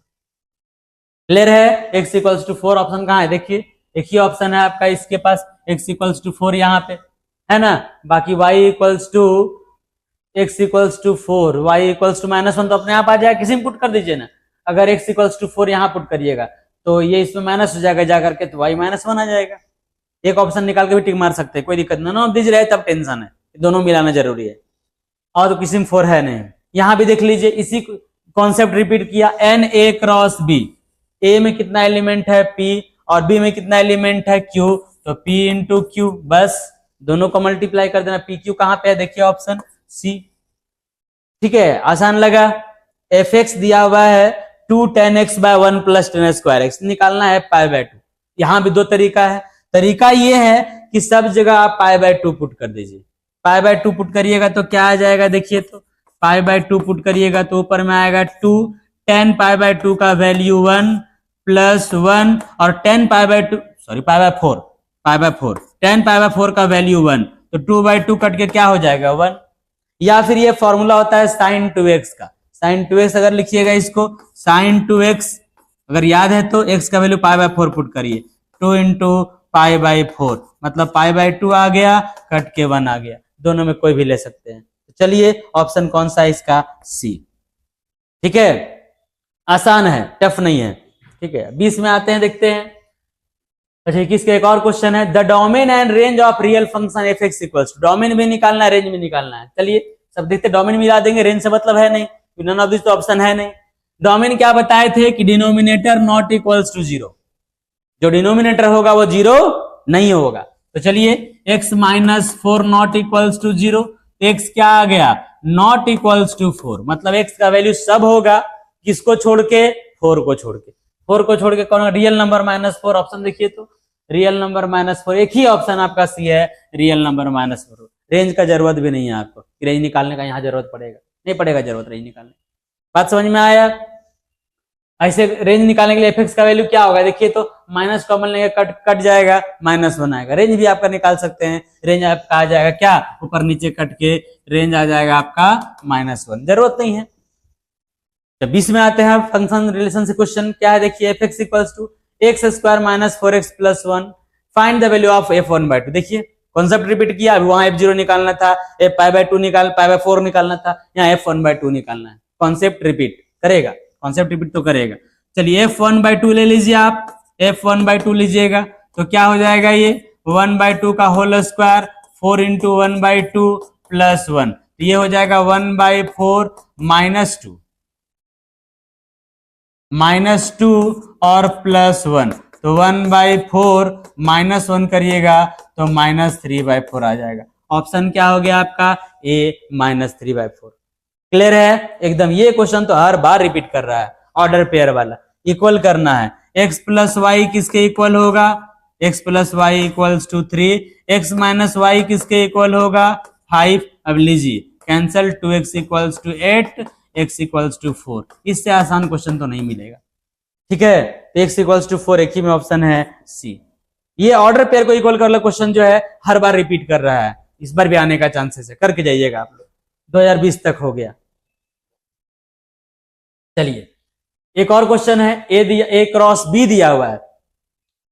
क्लियर है? x इक्वल्स टू 4 ऑप्शन कहाँ है? देखिए एक ही ऑप्शन है आपका इसके पास, x इक्वल्स टू 4 यहाँ पे है ना, बाकी y equals to x equals to 4, y equals to -1 तो अपने आप आ जाएगा, किसी में पुट कर दीजिए ना। अगर x इक्वल्स टू 4 यहाँ पुट करिएगा तो ये इसमें माइनस हो जाएगा जाकर के, तो y -1 आ जाएगा। एक ऑप्शन निकाल के भी टिक मार सकते हैं, कोई दिक्कत नहीं। नॉन दीज रहे तब टेंशन है, दोनों मिलाना जरूरी है। और तो किसी में 4 है नहीं। यहां भी देख लीजिए, इसी कॉन्सेप्ट रिपीट किया, एन ए क्रॉस बी। ए में कितना एलिमेंट है p और b में कितना एलिमेंट है q, तो p इंटू क्यू, बस दोनों को मल्टीप्लाई कर देना। p q कहां पे है? देखिए ऑप्शन सी। ठीक है, आसान लगा। एफ एक्स दिया हुआ है 2 10x bye 1 plus 10 square x, निकालना है पाई बाय 2। यहां भी दो तरीका है। तरीका ये है कि सब जगह आप पाई बाय 2 पुट कर दीजिए। पाई बाय 2 पुट करिएगा तो क्या आ जाएगा? देखिए तो पाई बाय 2 पुट करिएगा तो ऊपर में आएगा 2, 10 पाई बाय 2 का वैल्यू 1 प्लस 1 और 10 pi by 2 sorry pi by 4, pi by 4 10 pi by 4 का वैल्यू 1, तो 2 बाय 2 कट के क्या हो जाएगा 1। या फिर ये फॉर्मूला होता है साइन 2x का, साइन 2x अगर लिखिएगा इसको साइन 2x, अगर याद है तो x का वैल्यू पाई बाय 4 पुट करिए, 2 इंटू पाई बाय 4 मतलब पाई बाय 2 आ गया, कट के 1 आ गया। दोनों में कोई भी ले सकते हैं। तो चलिए ऑप्शन कौन सा है इसका? सी। ठीक है, आसान है, टफ नहीं है। ठीक है, 20 में आते हैं, देखते हैं। अच्छा, 21 का एक और क्वेश्चन है, the domain and range of real function F X equals to. Domain भी निकालना है, रेंज भी निकालना है। चलिए सब देखते, डोमेन मिला देंगे, रेंज से मतलब है नहीं, नन ऑफ दिस तो ऑप्शन है नहीं। डोमेन क्या बताए थे कि डिनोमिनेटर नॉट इक्वल्स टू 0, जो डिनोमिनेटर होगा वो 0 नहीं होगा। तो चलिए x -4 not equals to 0, x क्या आ गया? नॉट इक्वल्स टू 4, मतलब x का वैल्यू सब होगा, किसको छोड़ के? 4 को छोड़ के। 4 को छोड़ के कौन? Real number -4। ऑप्शन देखिए तो रियल नंबर -4, एक ही ऑप्शन आपका सी है, रियल नंबर -4। रेंज का जरूरत भी नहीं है आपको, रेंज निकालने का यहाँ जरूरत पड़ेगा नहीं पड़ेगा जरूरत रेंज निकालने। बात समझ में आया? ऐसे रेंज निकालने के लिए एफ एक्स का वैल्यू क्या होगा? देखिए तो माइनस कॉमन लेंगे, कट जाएगा, -1 आएगा। रेंज भी आपका निकाल सकते हैं, रेंज आपका आ जाएगा क्या? ऊपर नीचे कट के रेंज आ जाएगा आपका -1, जरूरत नहीं है। तो 20 में आते हैं फंक्शन रिलेशन से क्वेश्चन, क्या है देखिए, F X equals to X square minus 4x plus 1, find the value of f1 by 2। देखिए कॉन्सेप्ट रिपीट किया, अभी वहां f0 निकालना था, f pi by 2 pi by 4 निकालना था, यहाँ f1 बाय 2 निकालना है। कॉन्सेप्ट रिपीट करेगा, कॉन्सेप्ट रिपीट तो करेगा। चलिए f1 बाय 2 ले लीजिए आप, f1 बाय 2 लीजिएगा तो क्या हो जाएगा? ये 1 बाय 2 का whole square 4 into 1 by 2 plus 1, ये हो जाएगा 1 बाय 4 -2 और प्लस 1, तो 1 बाय 4 -1 करिएगा तो -3 बाय 4 आ जाएगा। ऑप्शन क्या हो गया आपका? ए -3 बाय 4। क्लियर है एकदम? ये क्वेश्चन तो हर बार रिपीट कर रहा है, ऑर्डर पेयर वाला। इक्वल करना है, x प्लस वाई किसके इक्वल होगा? x plus Y equals to 3, x minus Y किसके इक्वल होगा? 5। अब लीजिए cancel, 2x equals to 8, x equals to 4। इससे आसान क्वेश्चन तो नहीं मिलेगा। ठीक है, तो x इक्वल्स टू 4 एक ही में ऑप्शन है सी। ये ऑर्डर पेयर को इक्वल कर लो क्वेश्चन जो है हर बार रिपीट कर रहा है, इस बार भी आने का चांसेस है, करके जाइएगा आप लोग। 2020 तक हो गया। चलिए एक और क्वेश्चन है, ए क्रॉस बी दिया हुआ है,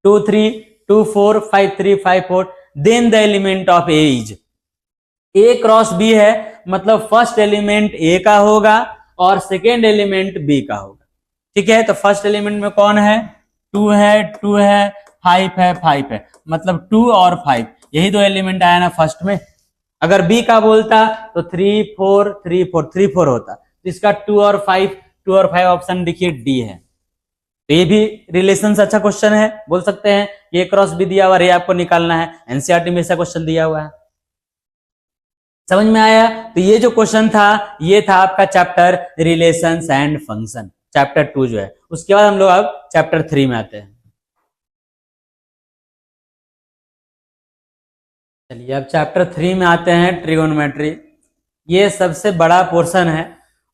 2 3 2 4 5 3 5 4, then the element of A is. A cross B है मतलब फर्स्ट एलिमेंट ए का होगा और सेकेंड एलिमेंट बी का होगा। ठीक है, तो फर्स्ट एलिमेंट में कौन है? 2 है, 2 है, 5 है, 5 है, मतलब 2 और 5, यही दो एलिमेंट आया ना फर्स्ट में। अगर बी का बोलता तो 3 4 3 4 3 4 होता, तो इसका 2 और 5 ऑप्शन देखिए डी है। तो ये भी रिलेशन से अच्छा क्वेश्चन है, बोल सकते हैं। ये क्रॉस भी दिया हुआ है, आपको निकालना है, एनसीईआरटी में ऐसा क्वेश्चन दिया हुआ है। समझ में आया? तो ये जो क्वेश्चन था ये था आपका chapter relations and function, chapter 2 जो है। उसके बाद हम लोग अब चैप्टर 3 में आते हैं। चलिए अब चैप्टर 3 में आते हैं, ट्रिगोनोमेट्री। ये सबसे बड़ा पोर्शन है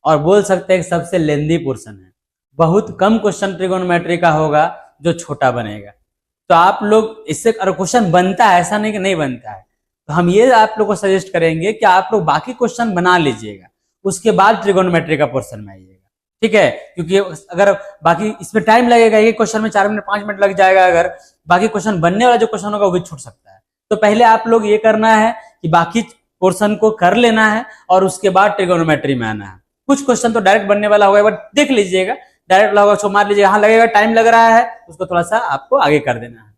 और बोल सकते हैं सबसे लेंदी पोर्शन है। बहुत कम क्वेश्चन ट्रिगोनोमेट्री का होगा जो छोटा बनेगा। तो आप लोग इससे, अगर क्वेश्चन बनता है, ऐसा नहीं कि नहीं बनता है, तो हम ये आप लोग को सजेस्ट करेंगे कि आप लोग बाकी क्वेश्चन बना लीजिएगा, उसके बाद ट्रिगोनोमेट्री का पोर्शन में आइएगा, ठीक है। क्योंकि अगर बाकी इसमें टाइम लगेगा, ये क्वेश्चन में 4 मिनट 5 मिनट लग जाएगा, अगर बाकी क्वेश्चन बनने वाला जो क्वेश्चन होगा वो भी छूट सकता है। तो पहले आप लोग ये करना है कि बाकी पोर्शन को कर लेना है और उसके बाद ट्रिगोनोमेट्री में आना है। कुछ क्वेश्चन तो डायरेक्ट बनने वाला होगा, एक बार देख लीजिएगा, डायरेक्ट वाला होगा, मार लीजिएगा, हाँ लगेगा टाइम लग रहा है, उसको थोड़ा सा आपको आगे कर देना है।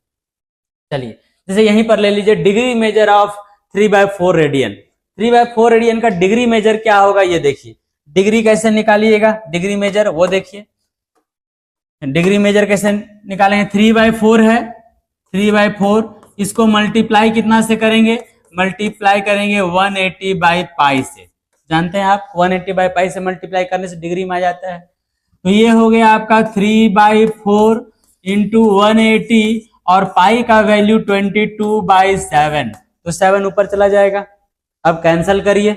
चलिए, जैसे यहीं पर ले लीजिए degree measure of 3/4 radian. 3/4 radian का डिग्री मेजर क्या होगा ये देखिए। डिग्री कैसे निकालिएगा, डिग्री मेजर वो देखिए, डिग्री मेजर कैसे निकालेंगे। 3/4 है, 3/4 इसको मल्टीप्लाई कितना से करेंगे, मल्टीप्लाई करेंगे 180/पाई से। जानते हैं आप 180/पाई से मल्टीप्लाई करने से डिग्री में आ जाता है। तो ये हो गया आपका 3/4 इंटू 180 और पाई का वैल्यू 22/7, तो 7 ऊपर चला जाएगा। अब कैंसल करिए,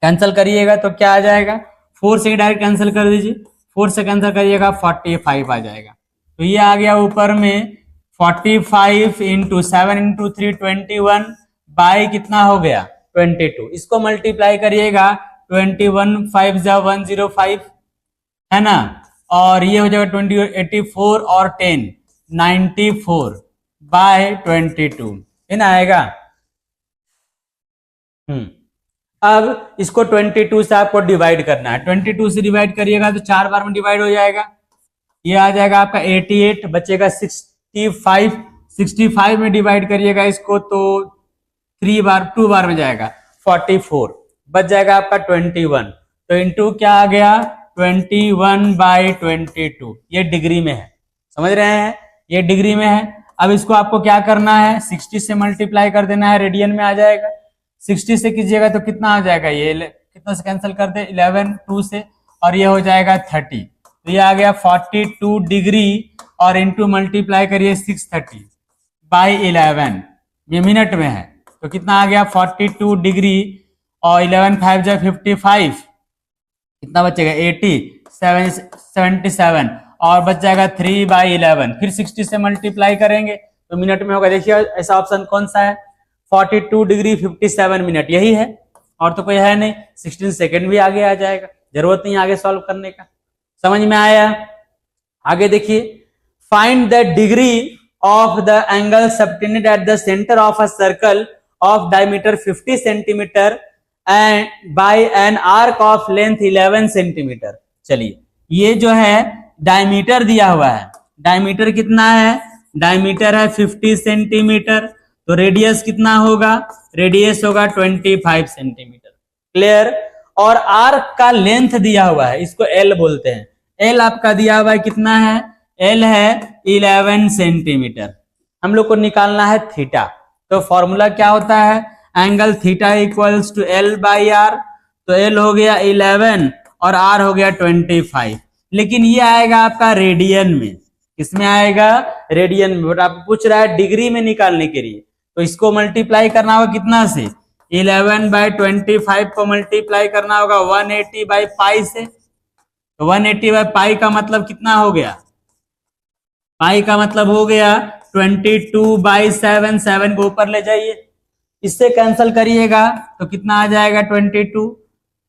कैंसल करिएगा तो क्या आ जाएगा, 4 से डायरेक्ट कैंसिल कर दीजिए, 4 से कैंसिल करिएगा 45 आ जाएगा। तो ये आ गया ऊपर में 45 इंटू 7 इंटू 3 21 बाई कितना हो गया 22। इसको मल्टीप्लाई करिएगा 21 5 जा 105 है ना, और ये हो जाएगा 84 और 10 94/22 है ना आएगा। अब इसको 22 से आपको डिवाइड करना है, 22 से डिवाइड करिएगा तो 4 बार में डिवाइड हो जाएगा, ये आ जाएगा आपका 88, बचेगा 65, 65 में डिवाइड करिएगा इसको तो 2 बार में जाएगा 44, बच जाएगा आपका 21, तो इंटू क्या आ गया 21/22। ये डिग्री में है, समझ रहे हैं, ये डिग्री में है। अब इसको आपको क्या करना है, 60 से मल्टीप्लाई कर देना है, रेडियन में आ जाएगा। 60 से कीजिएगा तो कितना आ जाएगा, ये कितना से कैंसिल कर दे 11 2 से, और ये हो जाएगा 30, तो ये आ गया 42 डिग्री और इंटू मल्टीप्लाई करिए 630/11, ये मिनट में है, तो कितना आ गया 42 डिग्री और 11 5 जा 55, कितना बचेगा 77 और बच जाएगा 3/11। फिर 60 से मल्टीप्लाई करेंगे तो मिनट में होगा। देखिए ऐसा ऑप्शन कौन सा है, 42 डिग्री 57 मिनट, यही है, और तो कोई है नहीं। 16 सेकेंड भी आगे आ जाएगा, जरूरत नहीं आगे सॉल्व करने का। समझ में आया, आगे देखिए, find the degree of the angle subtended at the centre of a circle of diameter 50 centimetre and by an arc of length 11 centimetre. चलिए, ये जो है डायमीटर दिया हुआ है, डायमीटर कितना है, डायमीटर है 50 सेंटीमीटर, तो रेडियस कितना होगा, रेडियस होगा 25 सेंटीमीटर, क्लियर। और आर्क का लेंथ दिया हुआ है, इसको एल बोलते हैं, एल आपका दिया हुआ है कितना है, एल है 11 सेंटीमीटर। हम लोग को निकालना है थीटा, तो फॉर्मूला क्या होता है, angle theta equals to L by R, तो एल हो गया 11 और आर हो गया 25, लेकिन ये आएगा आपका रेडियन में, किसमें आएगा, रेडियन में। बट आप पूछ रहा है डिग्री में निकालने के लिए, तो इसको मल्टीप्लाई करना होगा कितना से, 11/25 को मल्टीप्लाई करना होगा 180/पाई से, तो 180/पाई का मतलब कितना हो गया, पाई का मतलब हो गया 22/7, 7 को ऊपर ले जाइए, इससे कैंसिल करिएगा तो कितना आ जाएगा 22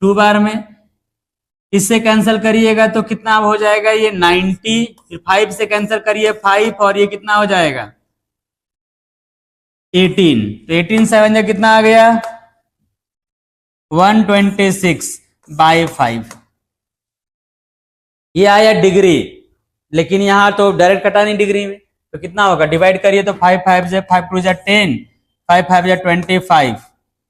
2 बार में, इससे कैंसिल करिएगा तो कितना हो जाएगा ये 90, फिर 5 से कैंसिल करिए 5 और ये कितना हो जाएगा 18, तो 18 7 जा कितना आ गया 126/5, ये आया डिग्री। लेकिन यहां तो डायरेक्ट कटा नहीं डिग्री में, तो कितना होगा, डिवाइड करिए तो 5 5 जा 5 2 जा 10, 5 5 जा 25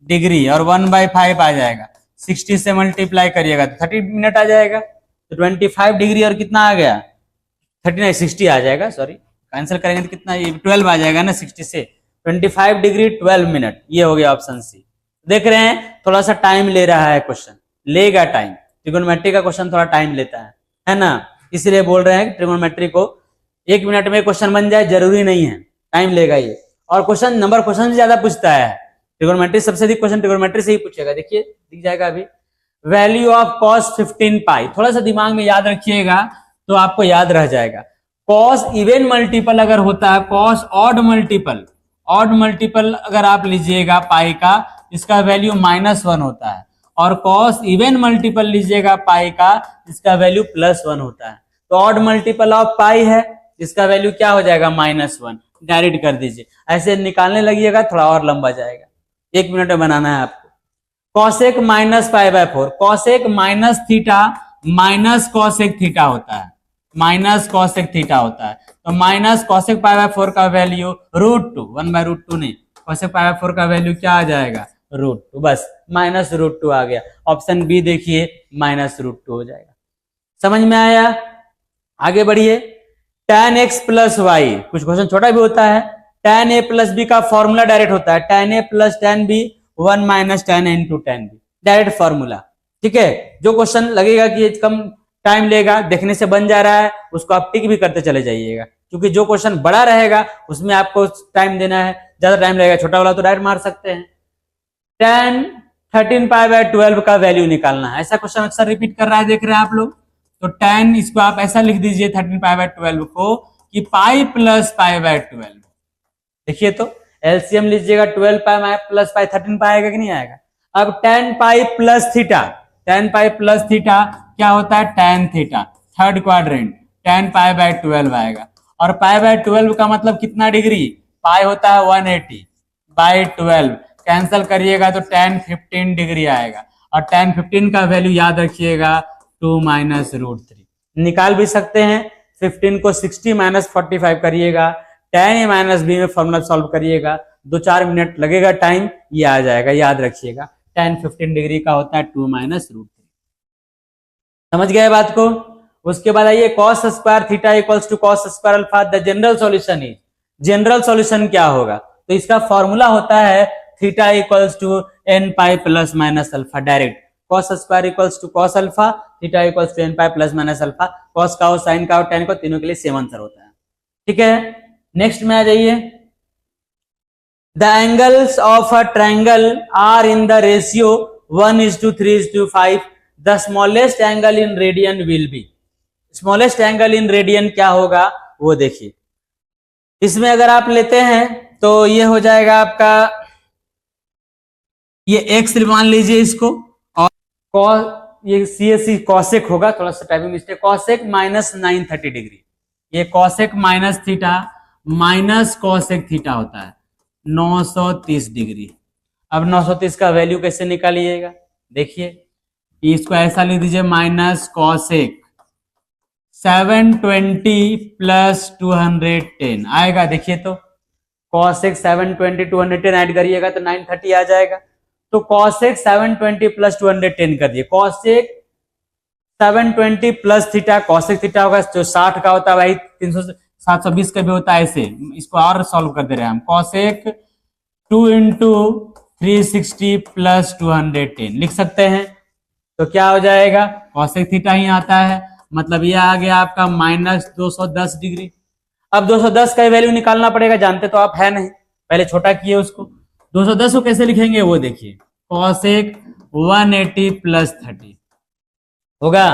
डिग्री और 1/5 आ जाएगा। 60 से मल्टीप्लाई करिएगा तो 30 मिनट आ जाएगा, तो 25 डिग्री और कितना आ गया 39 60 आ जाएगा, सॉरी कैंसिल करेंगे तो कितना, ये 12 आ जाएगा ना 60 से, 25 डिग्री 12 मिनट, ये हो गया ऑप्शन सी। देख रहे हैं थोड़ा सा टाइम ले रहा है क्वेश्चन, लेगा टाइम, ट्रिगोनोमेट्री का क्वेश्चन थोड़ा टाइम लेता है ना, इसलिए बोल रहे हैं कि ट्रिगोनोमेट्री को 1 मिनट में क्वेश्चन बन जाए जरूरी नहीं है, टाइम लेगा ये, और क्वेश्चन नंबर क्वेश्चन से ज्यादा पूछता है ट्रिगोनोमेट्री, सबसे अधिक क्वेश्चन ट्रिगोनोमेट्री से ही पूछेगा। देखिए दिख जाएगा अभी, वैल्यू ऑफ cos 15π, थोड़ा सा दिमाग में याद रखिएगा तो आपको याद रह जाएगा। cos इवन मल्टीपल अगर होता है, cos odd multiple, odd multiple अगर आप लीजिएगा पाई का, इसका वैल्यू -1 होता है, और कॉस इवन मल्टीपल लीजिएगा पाई का, इसका वैल्यू +1 होता है। तो ऑड मल्टीपल ऑफ पाई है, इसका वैल्यू क्या हो जाएगा -1, डायरेक्ट कर दीजिए। ऐसे निकालने लगिएगा थोड़ा और लंबा जाएगा, 1 मिनट में बनाना है आपको। Cosec -π/4, cosec minus theta minus cosec theta होता है, माइनस कॉसेक थीटा होता है। तो माइनस कॉसेक π/4 का वैल्यू √2, 1/√2 नहीं, कॉसेक π/4 का वैल्यू क्या आ जाएगा √2, बस -√2 आ गया। ऑप्शन बी देखिए -√2 हो जाएगा। समझ में आया? आगे बढ़िए। tan x + y, कुछ क्वेश्चन छोटा भी होता है। tan a + b का फॉर्मूला डायरेक्ट होता है, tan a + tan b 1 - tan a × tan b, direct formula. ठीक है, जो क्वेश्चन लगेगा कि कम टाइम लेगा, देखने से बन जा रहा है, उसको आप टिक भी करते चले जाइएगा, क्योंकि जो क्वेश्चन बड़ा रहेगा उसमें आपको टाइम देना है, ज्यादा टाइम लगेगा। छोटा वाला तो डायरेक्ट मार सकते हैं। tan 13π/12 का वैल्यू निकालना है, ऐसा क्वेश्चन अक्सर रिपीट कर रहा है, देख रहे हैं आप लोग। तो tan इसको आप ऐसा लिख दीजिए 13π/12 को कि पाई + π/12। देखिए तो एलसीएम लीजिएगा, 12π + π 13π आएगा कि नहीं आएगा। अब tan π + थीटा, tan π + थीटा क्या होता है tan theta, third quadrant, tan π/12 आएगा। और π/12 का मतलब कितना डिग्री, पाई होता है 180/12, कैंसल करिएगा तो tan 15 डिग्री आएगा। और tan 15 का वैल्यू याद रखिएगा 2 - √3, निकाल भी सकते हैं। 15 को 60 - 45 करिएगा, tan a - b में फॉर्मूला सॉल्व करिएगा, 2-4 मिनट लगेगा टाइम, ये आ जाएगा, याद रखिएगा। tan 15 डिग्री का होता है 2 - √3। समझ गए बात को? उसके बाद आइए cos² theta = cos² alpha, the general solution is, general solution क्या होगा? तो इसका फॉर्मूला होता है theta = nπ ± alpha, direct cos² = cos alpha, theta = nπ ± alpha, cos का हो, साइन का हो, tan का, तीनों के लिए सेम आंसर होता है। ठीक है, नेक्स्ट में आ जाइए। The angles of a triangle are in the ratio 1:3:5, the smallest angle in radian will be. Smallest angle in radian क्या होगा वो देखिए। इसमें अगर आप लेते हैं तो ये हो जाएगा आपका, ये x मान लीजिए इसको, और ये CSC कॉसेक होगा, थोड़ा सा टाइपिंग मिस्टेक, कॉसेक -930 डिग्री, ये cosec minus theta minus cosec theta होता है 930 डिग्री। अब 930 का वैल्यू कैसे निकालिएगा, देखिए इसको ऐसा लिख दीजिए, माइनस कॉसेक 720 + 210 आएगा। देखिए तो कॉसेक 720 210 ऐड करिएगा तो 930 आ जाएगा। तो कॉसेक 720 + 210 कर दिए, cosec 720 plus theta, cosec theta होगा जो 60 का होता है भाई, 720 का भी होता है। ऐसे इसको और सॉल्व कर दे रहे हैं हम, कॉसेक 2 × 360 + 210 लिख सकते हैं। तो क्या हो जाएगा, कॉसेक थीटा ही आता है, मतलब ये आ गया आपका -210 डिग्री। अब 210 का वैल्यू निकालना पड़ेगा, जानते तो आप है नहीं, पहले छोटा किए उसको। 210 को कैसे लिखेंगे वो देखिए, कॉसेक 180 + 30 होगा।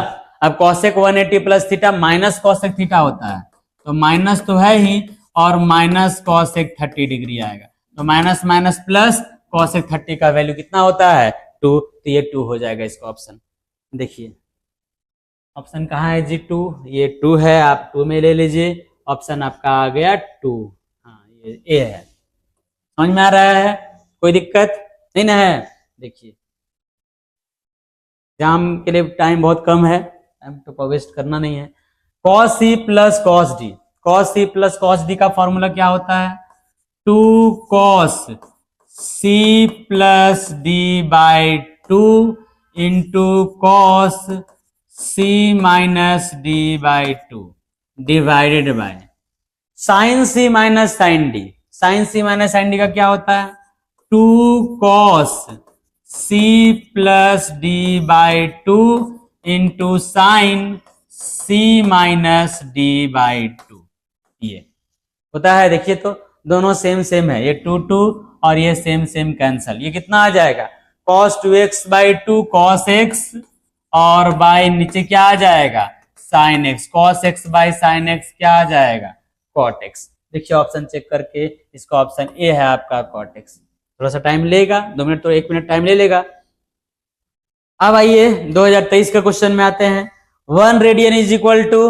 अब cosec 180 + theta minus cosec theta होता है, तो माइनस तो है ही, और माइनस कॉसेक 30 डिग्री आएगा। तो माइनस माइनस प्लस कॉसेक 30 का वैल्यू कितना होता है 2, तो ये 2 हो जाएगा इसका ऑप्शन। देखिए ऑप्शन कहाँ है जी 2, ये 2 है, आप 2 में ले लीजिए, ऑप्शन आपका आ गया 2। हाँ ये ए है। समझ में आ रहा है, कोई दिक्कत नहीं ना है? देखिए एग्जाम के लिए टाइम बहुत कम है, टाइम तो वेस्ट करना नहीं है। cos c + cos d, cos c + cos d का फॉर्मूला क्या होता है, 2 cos c + d/2 × cos c - d/2 divided by sin c - sin d। sin c - sin d का क्या होता है, 2 cos c + d/2 × sin c - d/2 ये होता है। देखिए तो दोनों सेम सेम है, ये 2 और ये सेम सेम कैंसल, ये कितना आ जाएगा cos 2x/2 cos x, और बाय नीचे क्या आ जाएगा sin x, cos x/sin x क्या आ जाएगा cot x। देखिए ऑप्शन चेक करके, इसका ऑप्शन ए है आपका कॉट एक्स। थोड़ा सा टाइम लेगा, 2 मिनट तो 1 मिनट टाइम ले लेगा। अब आइए 2023 का क्वेश्चन में आते हैं। 1 radian is equal to,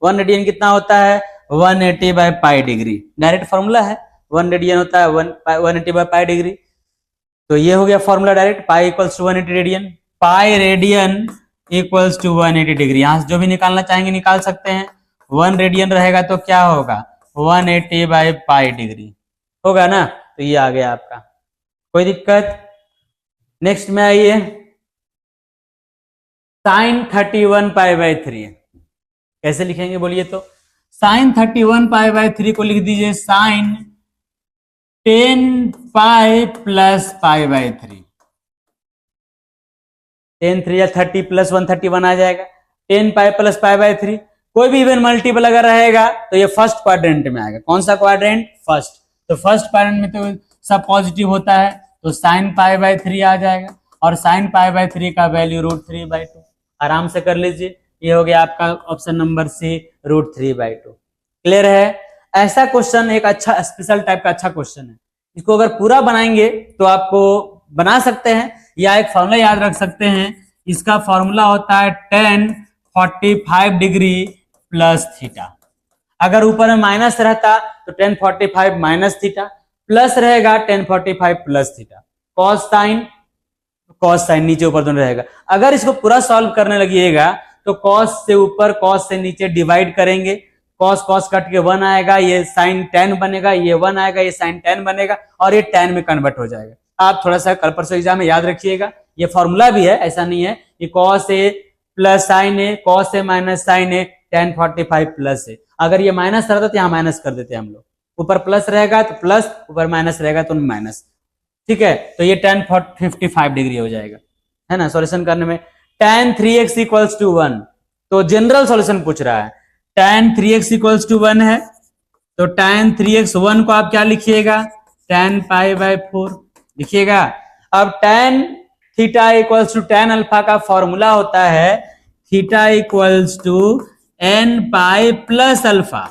1 radian कितना होता है 180 by pi degree. Direct formula है, 1 रेडियन होता है 180 बाय पाई डिग्री। तो ये हो गया formula direct, pi equals to 180 radian, pi radian equals to 180 degree. यहां से जो भी निकालना चाहेंगे निकाल सकते हैं। 1 रेडियन रहेगा तो क्या होगा 180 बाय पाई डिग्री होगा ना। तो ये आ गया आपका, कोई दिक्कत। नेक्स्ट में आइए, साइन 31 पाई बाय 3 कैसे लिखेंगे बोलिए तो। साइन 31 पाई बाय 3 को लिख दीजिए sine 10 pi plus pi by 3। 10 3 या 30 प्लस 131 आ जाएगा। 10 पाई प्लस पाई बाय 3, कोई भी इवन मल्टीपल अगर रहेगा तो ये फर्स्ट क्वाड्रेंट में आएगा। कौन सा क्वाड्रेंट, फर्स्ट। तो फर्स्ट क्वाड्रेंट में तो सब पॉजिटिव होता है, तो साइन पाई बाय 3 आ जाएगा, और साइन पाई बाय 3 का वैल्यू √3/2। आराम से कर लीजिए, ये हो गया आपका ऑप्शन नंबर सी √3/2। क्लियर है। ऐसा क्वेश्चन एक अच्छा स्पेशल टाइप का अच्छा क्वेश्चन है, इसको अगर पूरा बनाएंगे तो आपको बना सकते हैं, या एक फॉर्मूला याद रख सकते हैं। इसका फॉर्मूला होता है tan 45 डिग्री प्लस थीटा। अगर ऊपर में माइनस रहता तो tan 45 माइनस थीटा, प्लस रहेगा tan 45 plus theta. Cos sine नीचे ऊपर दोनों रहेगा। अगर इसको पूरा सॉल्व करने लगिएगा तो कॉस से ऊपर कॉस से नीचे डिवाइड करेंगे, कॉस कॉस कट के 1 आएगा, ये साइन tan बनेगा, ये 1 आएगा, ये साइन tan बनेगा, और ये tan में कन्वर्ट हो जाएगा। आप थोड़ा सा कल परसों एग्जाम में याद रखिएगा, ये फॉर्मूला भी है, ऐसा नहीं है। ये cos A plus sign A, cos A minus sign A, tan 45 plus ए। अगर ये माइनस रहता तो यहाँ माइनस कर देते हम लोग, ऊपर प्लस रहेगा तो प्लस, ऊपर माइनस रहेगा तो माइनस। ठीक है, तो ये tan 55 डिग्री हो जाएगा, है ना। सॉल्यूशन करने में tan 3x इक्वल्स टू 1, तो जनरल सॉल्यूशन पूछ रहा है। tan 3x इक्वल्स टू 1 है, तो tan 3x 1 को आप क्या लिखिएगा tan पाई बाय 4 लिखिएगा। अब tan theta equals to tan alpha का फॉर्मूला होता है theta equals to n pi plus alpha.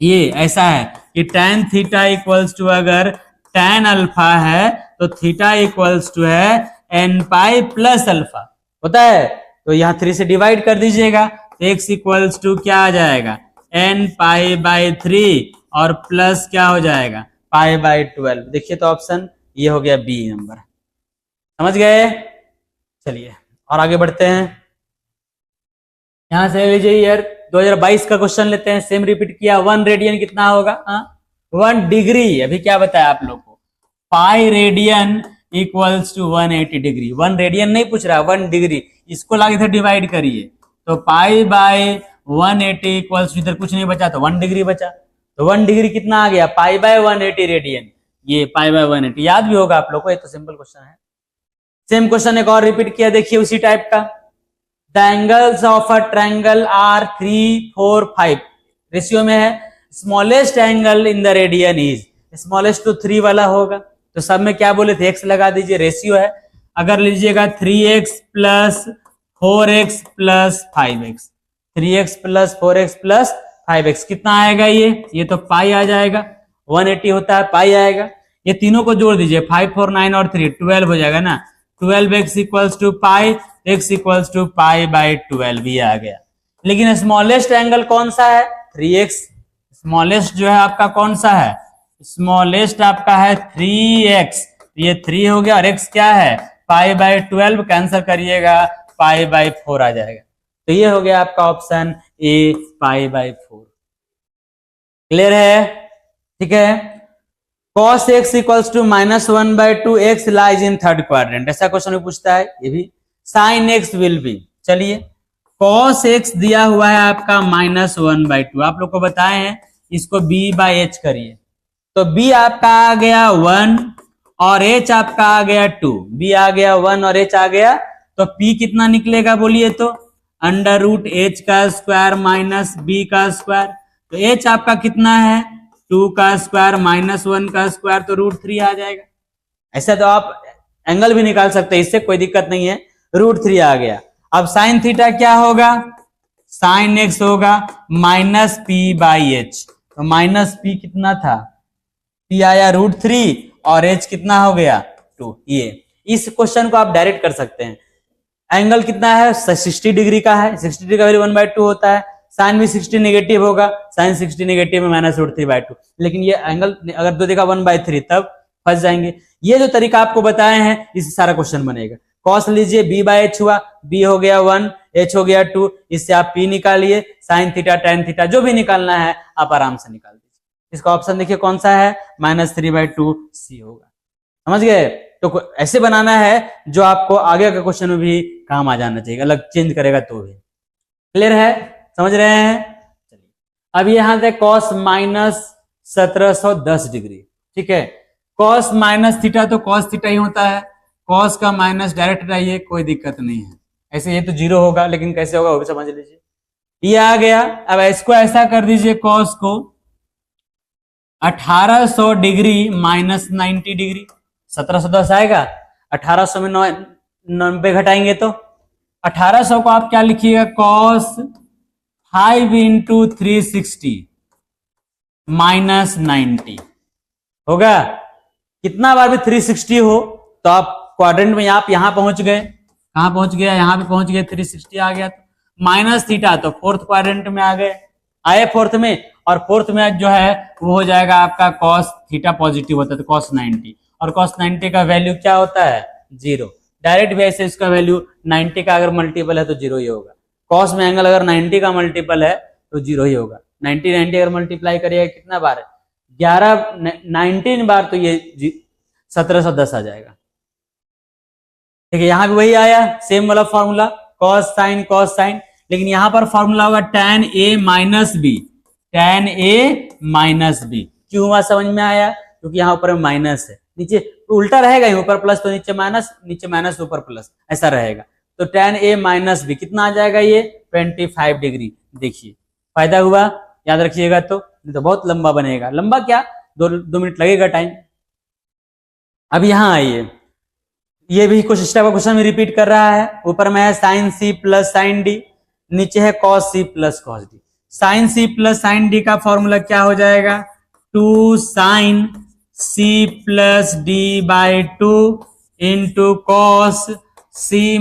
ये ऐसा है कि tan थीटा इक्वल्स टू अगर tan अल्फा है तो थीटा इक्वल्स टू है n पाई प्लस अल्फा होता है। तो यहाँ 3 से डिवाइड कर दीजिएगा, x इक्वल्स टू क्या आ जाएगा n पाई बाय 3 और प्लस क्या हो जाएगा पाई बाय 12। देखिए तो ऑप्शन ये हो गया बी नंबर, समझ गए। चलिए और आगे बढ़ते हैं। यहां से लीजिए यार 2022 का क्वेश्चन लेते हैं, सेम रिपीट किया। 1 रेडियन कितना होगा 1 डिग्री। अभी क्या बताया आप लोग को, pi radian equals to 180 degree. 1 radian नहीं पूछ रहा, 1 डिग्री। इसको लाके इधर डिवाइड करिए तो पाई बाय 180 इक्वल्स टू, इधर कुछ नहीं बचा तो 1 डिग्री बचा। तो 1 डिग्री कितना आ गया पाई बाय 180 रेडियन, ये पाई बाय 180 याद भी होगा आप लोग को, ये तो सिंपल क्वेश्चन है। सेम क्वेश्चन एक और रिपीट किया, देखिए उसी टाइप का। The angles of a triangle are 3, 4, 5 ratio में है। Smallest angle in the radian is, smallest तो 3 वाला होगा, तो सब में क्या बोले थे x लगा दीजिए, रेशियो है। अगर लीजिएगा 3x plus 4x plus 5x, 3x plus 4x plus 5x कितना आएगा ये तो पाई आ जाएगा। 180 होता है पाई आएगा। ये तीनों को जोड़ दीजिए 5, 4, 9 और 3 12 हो जाएगा ना। 12x equals to pi, x equals to pi by 12 ये आ गया। लेकिन स्मॉलेस्ट एंगल कौन सा है 3x। स्मॉलेस्ट जो है आपका कौन सा है, स्मॉलेस्ट आपका है 3x, ये 3 हो गया, और x क्या है पाई बाय 12, कैंसिल करिएगा पाई बाय 4 आ जाएगा। तो ये हो गया आपका option A pi by 4। Clear है, ठीक है। cos x equals to -1/2, x lies in third quadrant, ऐसा क्वेश्चन में पूछता है ये भी। sin x विल बी, चलिए cos x दिया हुआ है आपका -1/2, आप लोग को बताए हैं इसको b/h करिए, तो b आपका आ गया 1 और h आपका आ गया 2, b आ गया 1 और h आ गया, तो p कितना निकलेगा बोलिए तो √h का स्क्वायर माइनस b का स्क्वायर। तो h आपका कितना है 2 का स्क्वायर माइनस 1 का स्क्वायर, तो √3 आ जाएगा। ऐसा तो आप एंगल भी निकाल सकते हैं, इससे कोई दिक्कत नहीं है, √3 आ गया। अब साइन थीटा क्या होगा, साइन x होगा -p/h, तो माइनस पी कितना था, पी आया √3 और एच कितना हो गया 2। ये इस क्वेश्चन को आप डायरेक्ट कर सकते हैं। एंगल कितना है 60 डिग्री का है, 60 डिग्री का वैल्यू 1/2 होता है। साइन भी 60 नेगेटिव होगा, साइन 60 नेगेटिव में -√3/2। लेकिन ये एंगल अगर दो देखा 1/3 तब फंस जाएंगे। ये जो तरीका आपको बताए हैं इससे सारा क्वेश्चन बनेगा। कॉस लीजिए b/h हुआ, b हो गया 1, h हो गया 2, इससे आप p निकालिए, साइन थीटा tan थीटा जो भी निकालना है आप आराम से निकाल दीजिए। इसका ऑप्शन देखिए कौन सा है, -3/2 c होगा। समझ गए? तो ऐसे बनाना है जो आपको आगे का क्वेश्चन में भी काम आ जाना चाहिए, अलग चेंज करेगा तो भी। क्लियर है? समझ रहे हैं? चलिए अब यहां से cos -1710 डिग्री, ठीक है। cos माइनस थीटा तो cos थीटा ही होता है, cos का माइनस डायरेक्ट हटाइए, कोई दिक्कत नहीं है। ऐसे ये तो 0 होगा, लेकिन कैसे होगा वो भी समझ लीजिए। ये आ गया। अब इसको ऐसा कर दीजिए, cos को 1800 डिग्री -90 डिग्री, 1710 आएगा। 1800 में 90 घटाएंगे तो 1800 को आप क्या लिखिएगा, cos 5 × 360 -90 होगा। कितना बार भी 360 हो तो आप क्वाड्रेंट में आप यहां पहुंच गए, कहां पहुंच गया, यहां पे पहुंच गए, 360 आ गया। तो माइनस थीटा तो फोर्थ क्वाड्रेंट में आ गए, आए फोर्थ में, और फोर्थ में जो है वो हो जाएगा आपका cos थीटा पॉजिटिव होता है तो cos 90, और cos 90 का वैल्यू क्या होता है 0। डायरेक्ट भी ऐसे इसका वैल्यू 90 का अगर मल्टीपल है तो 0 ही होगा। cos में एंगल अगर 90 का मल्टीपल है तो 0 ही होगा। 90 अगर मल्टीप्लाई करिएगा कितना बार है, 19 बार, तो ये 1710 आ जाएगा। ठीक है, यहां भी वही आया सेम वाला फॉर्मूला, cos sin, लेकिन यहां पर फॉर्मूला होगा tan a - b, tan a - b। क्यों हुआ समझ में आया? क्योंकि यहाँ ऊपर माइनस है, नीचे उल्टा रहेगा, ऊपर प्लस तो नीचे माइनस ऊपर प्लस, ऐसा रहेगा। तो tan a - b कितना आ जाएगा, ये 25 डिग्री। देखिए फायदा हुआ, याद रखिएगा। तो नहीं तो बहुत लंबा बनेगा, लंबा क्या, 2 मिनट लगेगा टाइम। अब यहां आइए, ये भी कुछ स्टेप का क्वेश्चन में रिपीट कर रहा है। ऊपर में है sin c + sin d, नीचे है cos c + cos d। sin c + sin d का फॉर्मूला क्या हो जाएगा, 2 sin c + d/2 × cos c -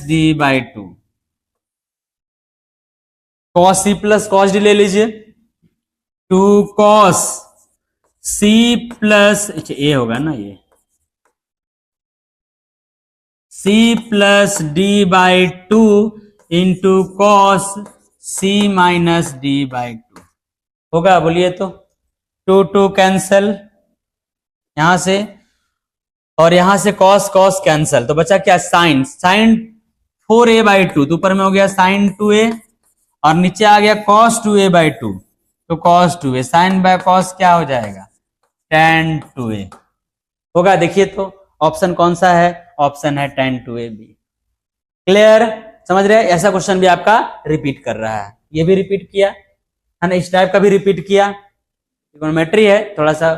d/2। cos c + cos d ले लीजिए, 2 cos c + a होगा ना, ये c + d/2 × cos c - d/2 होगा। बोलिए तो 2 कैंसल यहां से, और यहां से cos कैंसल, तो बचा क्या, sin 4a/2, तो ऊपर में हो गया sin 2a, और नीचे आ गया cos 2a/2, तो cos 2a, sin bye cos क्या हो जाएगा, tan 2a होगा। देखिए तो ऑप्शन कौन सा है, ऑप्शन है tan 2a b। क्लियर? समझ रहे? ऐसा क्वेश्चन भी आपका रिपीट कर रहा है, ये भी रिपीट किया है ना, इस टाइप का भी रिपीट किया। ट्रिग्नोमेट्री है, थोड़ा सा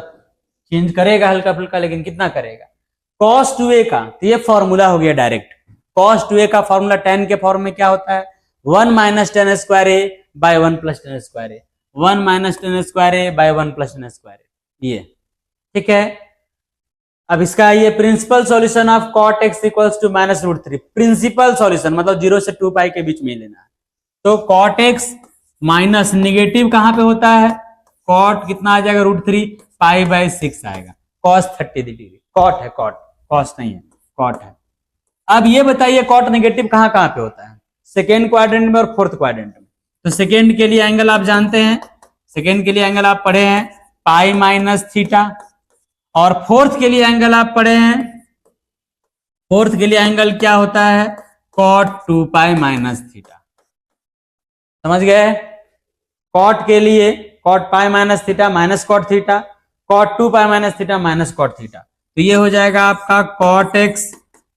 चेंज करेगा हल्का फुल्का, लेकिन कितना करेगा। cos 2a का तो ये फॉर्मूला हो गया डायरेक्ट। cos 2a का फॉर्मूला tan के फॉर्म में क्या होता है, 1 - tan²a/1 + tan²a, 1 - tan²a/1 + tan²a, ये ठीक है। अब इसका ये principal solution of cot x = -√3, principal solution मतलब 0 से 2 पाई के बीच में लेना है। तो cot x माइनस नेगेटिव कहां पे होता है, cot कितना आ जाएगा, √3 π/6 आएगा। cos 30 डिग्री, cot है, cot cos नहीं है, cot है। अब ये बताइए cot नेगेटिव कहां कहां पे होता है, सेकेंड क्वाड्रेंट में और फोर्थ क्वाड्रेंट में। तो सेकेंड के लिए एंगल आप जानते हैं, सेकेंड के लिए एंगल आप पढ़े हैं π - θ, और फोर्थ के लिए एंगल आप पढ़े हैं, फोर्थ के लिए एंगल क्या होता है, cot 2π - θ। समझ गए? cot के लिए cot π - θ - cot θ, cot 2π - θ - cot θ। तो ये हो जाएगा आपका cot x,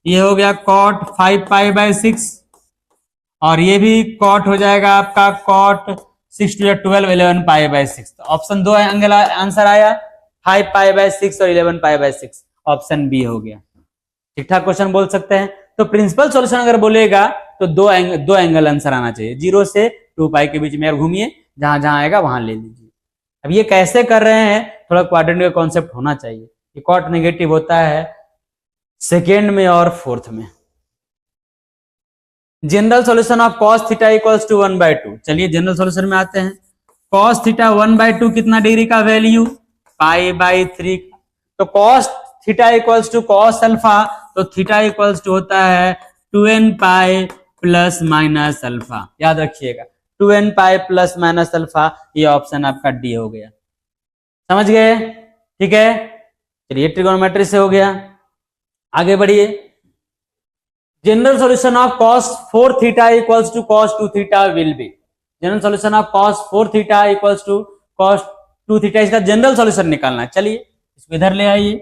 ये हो गया cot 5π/6, और ये भी cot हो जाएगा आपका cot 6 to 12 11 π/6। तो ऑप्शन 2 एंगल आंसर आया, 5π/6 और 11π/6, ऑप्शन बी हो गया। ठीक ठाक क्वेश्चन बोल सकते हैं। तो प्रिंसिपल सॉल्यूशन अगर बोलेगा तो दो एंगल आंसर आना चाहिए, 0 से 2 पाई के बीच में। घूमिए, जहां जहां आएगा वहां ले लीजिए। अब ये कैसे कर रहे हैं, थोड़ा क्वाड्रेंट का कॉन्सेप्ट होना चाहिए। ये कॉट नेगेटिव होता है सेकेंड में और फोर्थ में। General solution of cos theta equals to 1/2। चलिए जनरल सॉल्यूशन में आते हैं। cos थीटा 1/2 कितना डिग्री का वैल्यू, π/3। तो cos theta equals to cos alpha, तो थीटा इक्वल्स टू होता है 2n pi plus minus alpha. याद रखिएगा 2n pi plus minus alpha, ये ऑप्शन आपका डी हो गया। समझ गए? ठीक है, चलिए ट्रिगोनोमेट्री से हो गया। आगे बढ़िए। General solution of cos 4 theta equals to cos 2 theta will be. General solution of cos 4 theta equals to cos 2 theta, इसका जनरल सॉल्यूशन निकालना है। चलिए इसको इधर ले आइए।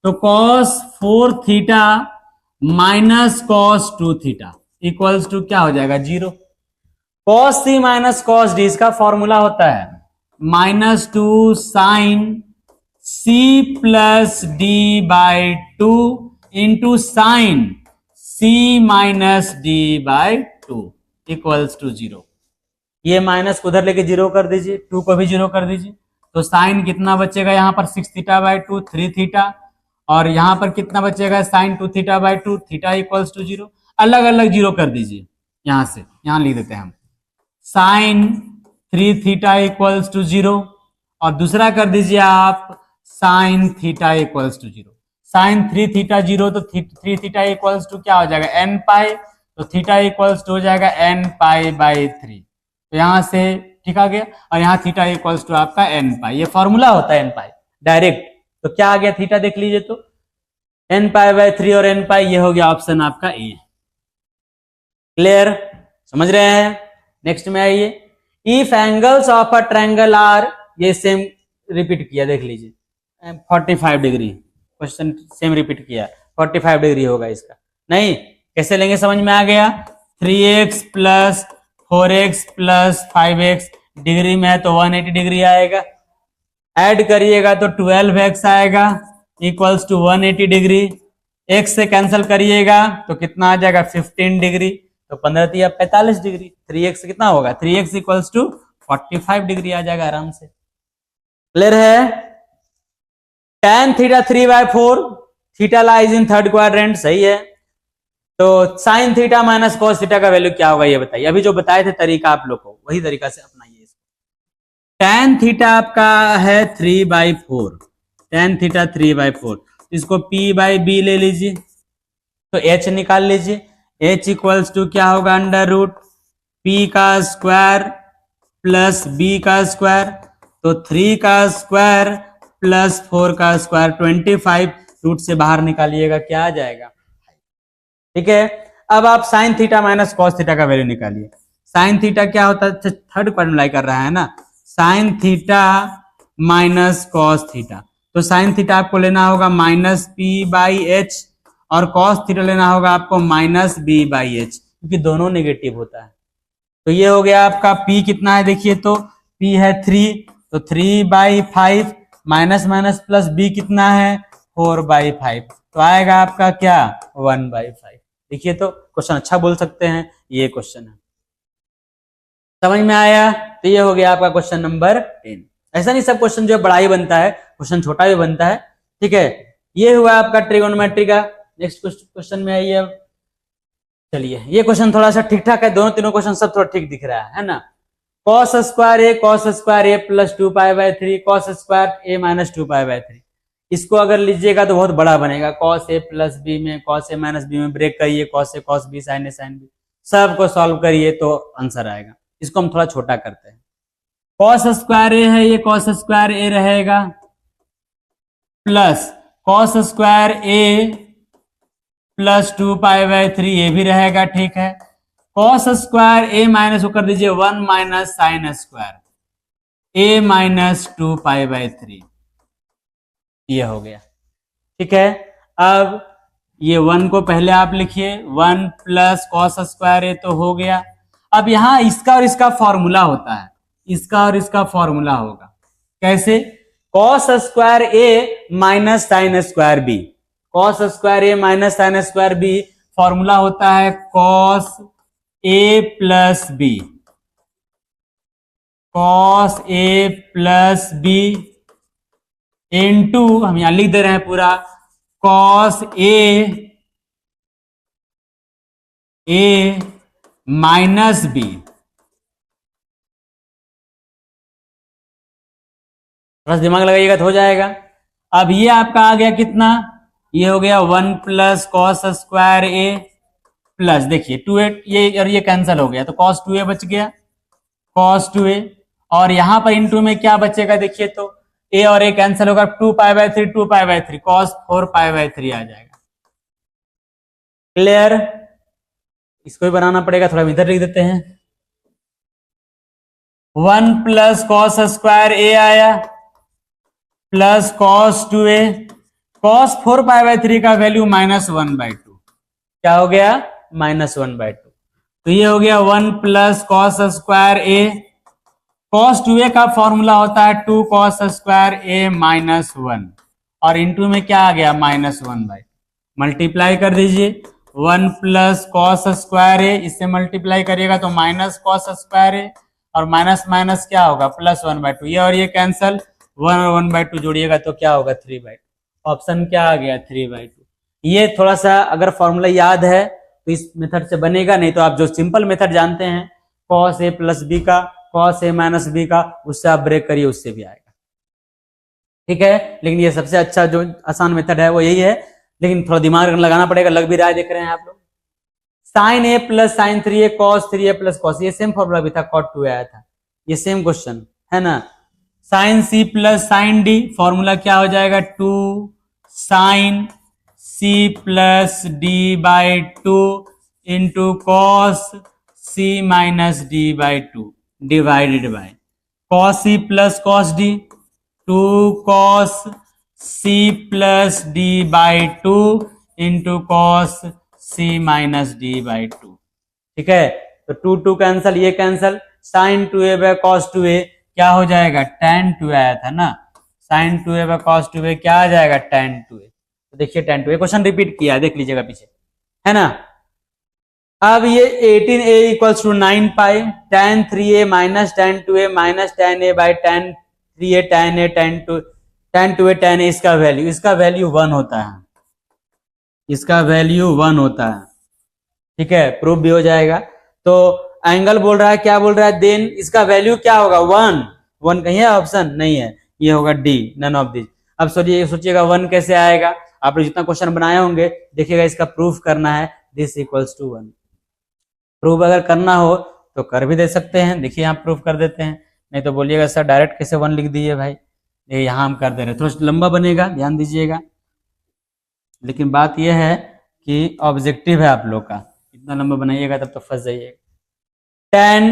तो cos 4 theta minus cos 2 theta equals to क्या हो जाएगा, 0। cos c minus cos d, इसका फॉर्मूला होता है -2 sine c plus D by 2 into sine c minus D by 2 equals to 0। ये माइनस को उधर लेके 0 कर दीजिए, 2 को भी 0 कर दीजिए। तो साइन कितना बचेगा यहाँ पर 6 थीटा बाई 2 3 थीटा, और यहाँ पर कितना बचेगा sine 2 theta by 2 theta equals to 0। अलग अलग 0 कर दीजिए, यहां से यहां लिख देते हैं हम साइन 3 थीटा इक्वल्स टू 0, और दूसरा कर दीजिए आप sine theta equals to 0। Sine 3 theta 0, तो 3 थीटा इक्वल्स टू क्या हो जाएगा, n पाई। तो थीटा इक्वल्स टू हो जाएगा n पाई बाई 3। तो यहां से ठीक आ गया, और यहाँ थीटा इक्वल्स टू आपका n पाई। ये फॉर्मूला होता है n पाई डायरेक्ट। तो क्या आ गया, थीटा देख लीजिए, तो n पाई बाई 3 और n पाई, ये हो गया ऑप्शन आपका ए। क्लियर, समझ रहे हैं? नेक्स्ट में आइए। If angles of a triangle are, ये सेम रिपीट किया, देख लीजिए 45 डिग्री, क्वेश्चन सेम रिपीट किया, 45 डिग्री होगा इसका। नहीं, कैसे लेंगे समझ में आ गया। 3x plus 4x plus 5x degree में है तो 180 डिग्री आएगा। ऐड करिएगा तो 12x आएगा इक्वल्स टू 180 डिग्री। x से कैंसिल करिएगा तो कितना आ जाएगा, 15 डिग्री। तो 15 या 45 डिग्री। 3x कितना होगा, 3x इक्वल्स टू 45 डिग्री आ जाएगा आराम से। क्लियर है? tan theta 3/4, theta lies in third quadrant, सही है। तो sine theta minus cos theta का वैल्यू क्या होगा ये बताइए। अभी जो बताए थे तरीका आप लोग को, वही तरीका से अपनाइए इसको। tan थीटा आपका है 3/4, tan थीटा 3/4, इसको p/b ले लीजिए, तो h निकाल लीजिए। h इक्वल्स टू क्या होगा, अंडर रूट p का स्क्वायर प्लस b का स्क्वायर, तो 3 का स्क्वायर प्लस 4 का स्क्वायर 25, रूट से बाहर निकालिएगा क्या आ जाएगा, ठीक है। अब आप sine theta minus cos theta का वैल्यू निकालिए। साइन थीटा क्या होता है, थर्ड पर अप्लाई कर रहा है ना, sine theta minus cos theta. तो साइन थीटा आपको लेना होगा माइनस p/h, और कॉस थीटा लेना होगा आपको माइनस b/h, क्योंकि दोनों नेगेटिव होता है। तो ये हो गया आपका p कितना है, देखिए तो p है 3, तो 3/5 माइनस माइनस प्लस b कितना है 4/5, तो आएगा आपका क्या 1/5। देखिए तो क्वेश्चन अच्छा बोल सकते हैं, ये क्वेश्चन है। समझ में आया? तो ये हो गया आपका क्वेश्चन नंबर 10। ऐसा नहीं सब क्वेश्चन जो है बड़ा ही बनता है, क्वेश्चन छोटा भी बनता है, ठीक है। ये हुआ आपका ट्रिगोनोमेट्री का। नेक्स्ट क्वेश्चन में आइए अब। चलिए ये क्वेश्चन थोड़ा सा ठीक ठाक है, दोनों तीनों क्वेश्चन सब थोड़ा ठीक दिख रहा है ना। cos square a plus 2π/3 cos square a minus 2π/3, इसको अगर लीजिएगा तो बहुत बड़ा बनेगा। cos a प्लस b में cos a माइनस b में ब्रेक करिए, cos a cos b sin a sin b, सबको सॉल्व करिए तो आंसर आएगा। इसको हम थोड़ा छोटा करते हैं। cos स्क्वायर a है, ये cos स्क्वायर a रहेगा, plus cos square a plus 2π/3 ये भी रहेगा, ठीक है। cos स्क्वायर a माइनस को कर दीजिए 1 minus sine square a minus 2π/3, ये हो गया, ठीक है। अब ये 1 को पहले आप लिखिए, 1 प्लस cos स्क्वायर a तो हो गया। अब यहां इसका और इसका फॉर्मूला होता है, इसका और इसका फॉर्मूला होगा कैसे, cos square a minus sine square b, cos square a minus sine square b formula होता है cos a plus b, cos A plus B into, हम यहां लिख दे रहे हैं पूरा, कॉस ए माइनस बी। थोड़ा सा दिमाग लगाइएगा तो हो जाएगा। अब ये आपका आ गया कितना, ये हो गया 1 प्लस कॉस स्क्वायर ए प्लस, देखिए 2a, ये और ये कैंसिल हो गया तो cos 2a बच गया, cos 2a। और यहां पर इंटू में क्या बचेगा, देखिए तो a और a कैंसिल होगा, 2π/3 2π/3 cos 4π/3 आ जाएगा। क्लियर? इसको भी बनाना पड़ेगा, थोड़ा इधर लिख देते हैं। 1 प्लस कॉस स्क्वायर ए आया प्लस cos 2a, cos 4π/3 का वैल्यू -1/2, क्या हो गया, -1/2। तो ये हो गया 1 प्लस कॉस स्क्वायर ए, cos 2a का फॉर्मूला होता है 2 cos स्क्वायर ए -1, और इंटू में क्या आ गया, -1/2। मल्टीप्लाई कर दीजिए, 1 प्लस कॉस स्क्वायर ए, इससे मल्टीप्लाई करिएगा तो माइनस कॉस स्क्वायर ए, और माइनस माइनस क्या होगा, +1/2। ये और ये कैंसल, 1 और 1/2 जोड़िएगा तो क्या होगा, 3/2। ऑप्शन क्या आ गया, 3/2। ये थोड़ा सा अगर फॉर्मूला याद है तो इस मेथड से बनेगा, नहीं तो आप जो सिंपल मेथड जानते हैं cos a प्लस बी का, cos a माइनस बी का, उससे आप ब्रेक करिए, उससे भी आएगा। ठीक है, लेकिन ये सबसे अच्छा जो आसान मेथड है वो यही है, लेकिन थोड़ा दिमाग लगाना पड़ेगा, लग भी रहा है, देख रहे हैं आप लोग। Sine A plus sine 3a cos 3a plus cos, ये सेम फॉर्मूला भी था, cot 2a आया था, ये सेम क्वेश्चन है ना। Sine C plus sine D, formula क्या हो जाएगा, 2 sine C plus D by 2 into cos C minus D by 2 divided by cos C plus cos D, 2 cos C plus D by 2 into cos C minus D by 2। ठीक है, तो 2 2 कैंसल, ये cancel, sign 2a by cos 2a क्या हो जाएगा, tan 2a आया था ना, sign 2a by cos 2a क्या आ जाएगा, tan 2a। तो देखिए tan 2a क्वेश्चन रिपीट किया है, देख लीजिएगा पीछे, है ना। अब ये 18a equals to 9π tan 3a minus tan 2a minus tan a by tan 3a tan a tan 2a tan a, इसका वैल्यू 1 होता है, इसका वैल्यू 1 होता है। ठीक है, प्रूफ भी हो जाएगा। तो एंगल बोल रहा है, क्या बोल रहा है, देन इसका वैल्यू क्या होगा, 1 कहीं है, ऑप्शन नहीं है, ये होगा डी, नन ऑफ दिस। अब सोचिएगा 1 कैसे आएगा, आप लोग जितना क्वेश्चन बनाए होंगे देखिएगा, इसका प्रूफ करना है, दिस इक्वल्स टू 1। प्रूफ अगर करना हो तो कर भी दे सकते हैं, देखिए यहाँ प्रूफ कर देते हैं, नहीं तो बोलिएगा सर डायरेक्ट कैसे 1 लिख दिए भाई, ये यहाँ हम कर दे रहे हैं, थोड़ा लंबा बनेगा, ध्यान दीजिएगा। लेकिन बात यह है कि ऑब्जेक्टिव है आप लोग का, इतना लंबा बनाइएगा तब तो फंस जाइएगा। tan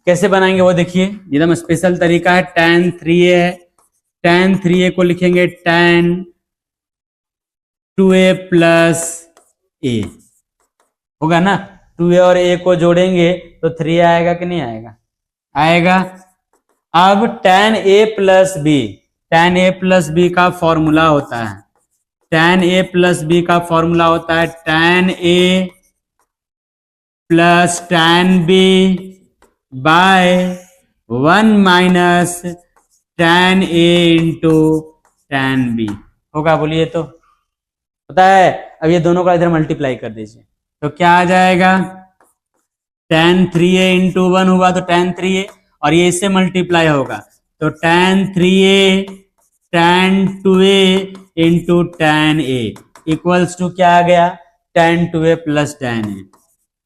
कैसे बनाएंगे वो देखिए, एकदम स्पेशल तरीका है, tan 3a है, tan 3a को लिखेंगे tan 2a प्लस a, होगा ना, 2a और a को जोड़ेंगे तो 3 आएगा कि नहीं आएगा, आएगा। अब tan a प्लस b का फॉर्मूला होता है, tan a प्लस b का फॉर्मूला होता है tan a plus tan b by 1 minus tan a into tan b, होगा, बोलिए तो पता है। अब ये दोनों का इधर मल्टीप्लाई कर दीजिए तो क्या आ जाएगा, tan 3a इंटू 1 हुआ तो tan 3a, और ये इससे मल्टीप्लाई होगा तो tan 3a tan 2a into tan a equals to क्या आ गया, tan 2a plus tan a,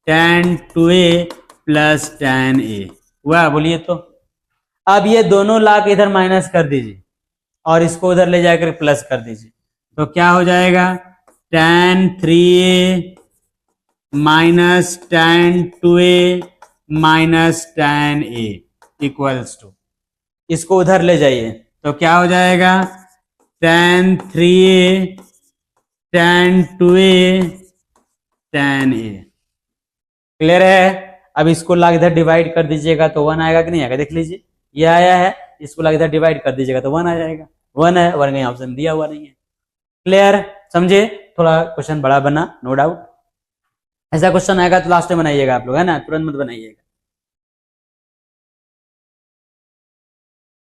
tan 2a plus tan a हुआ, बोलिए तो। अब ये दोनों ला के इधर माइनस कर दीजिए और इसको उधर ले जाकर प्लस कर दीजिए तो क्या हो जाएगा, tan 3a minus tan 2a minus tan a equals to, इसको उधर ले जाइए तो क्या हो जाएगा, tan 3a tan 2a tan a। Clear है? अब इसको ला इधर डिवाइड कर दीजिएगा तो 1 आएगा कि नहीं आएगा, देख लीजिए, ये आया है, इसको ला इधर डिवाइड कर दीजिएगा तो 1 आ जाएगा, 1 है, 1 कहीं ऑप्शन दिया हुआ नहीं है। क्लियर, समझे? थोड़ा क्वेश्चन बड़ा बना, नो डाउट। ऐसा क्वेश्चन आएगा तो लास्ट में बनाइएगा आप लोग, है ना, तुरंत मत बनाइएगा।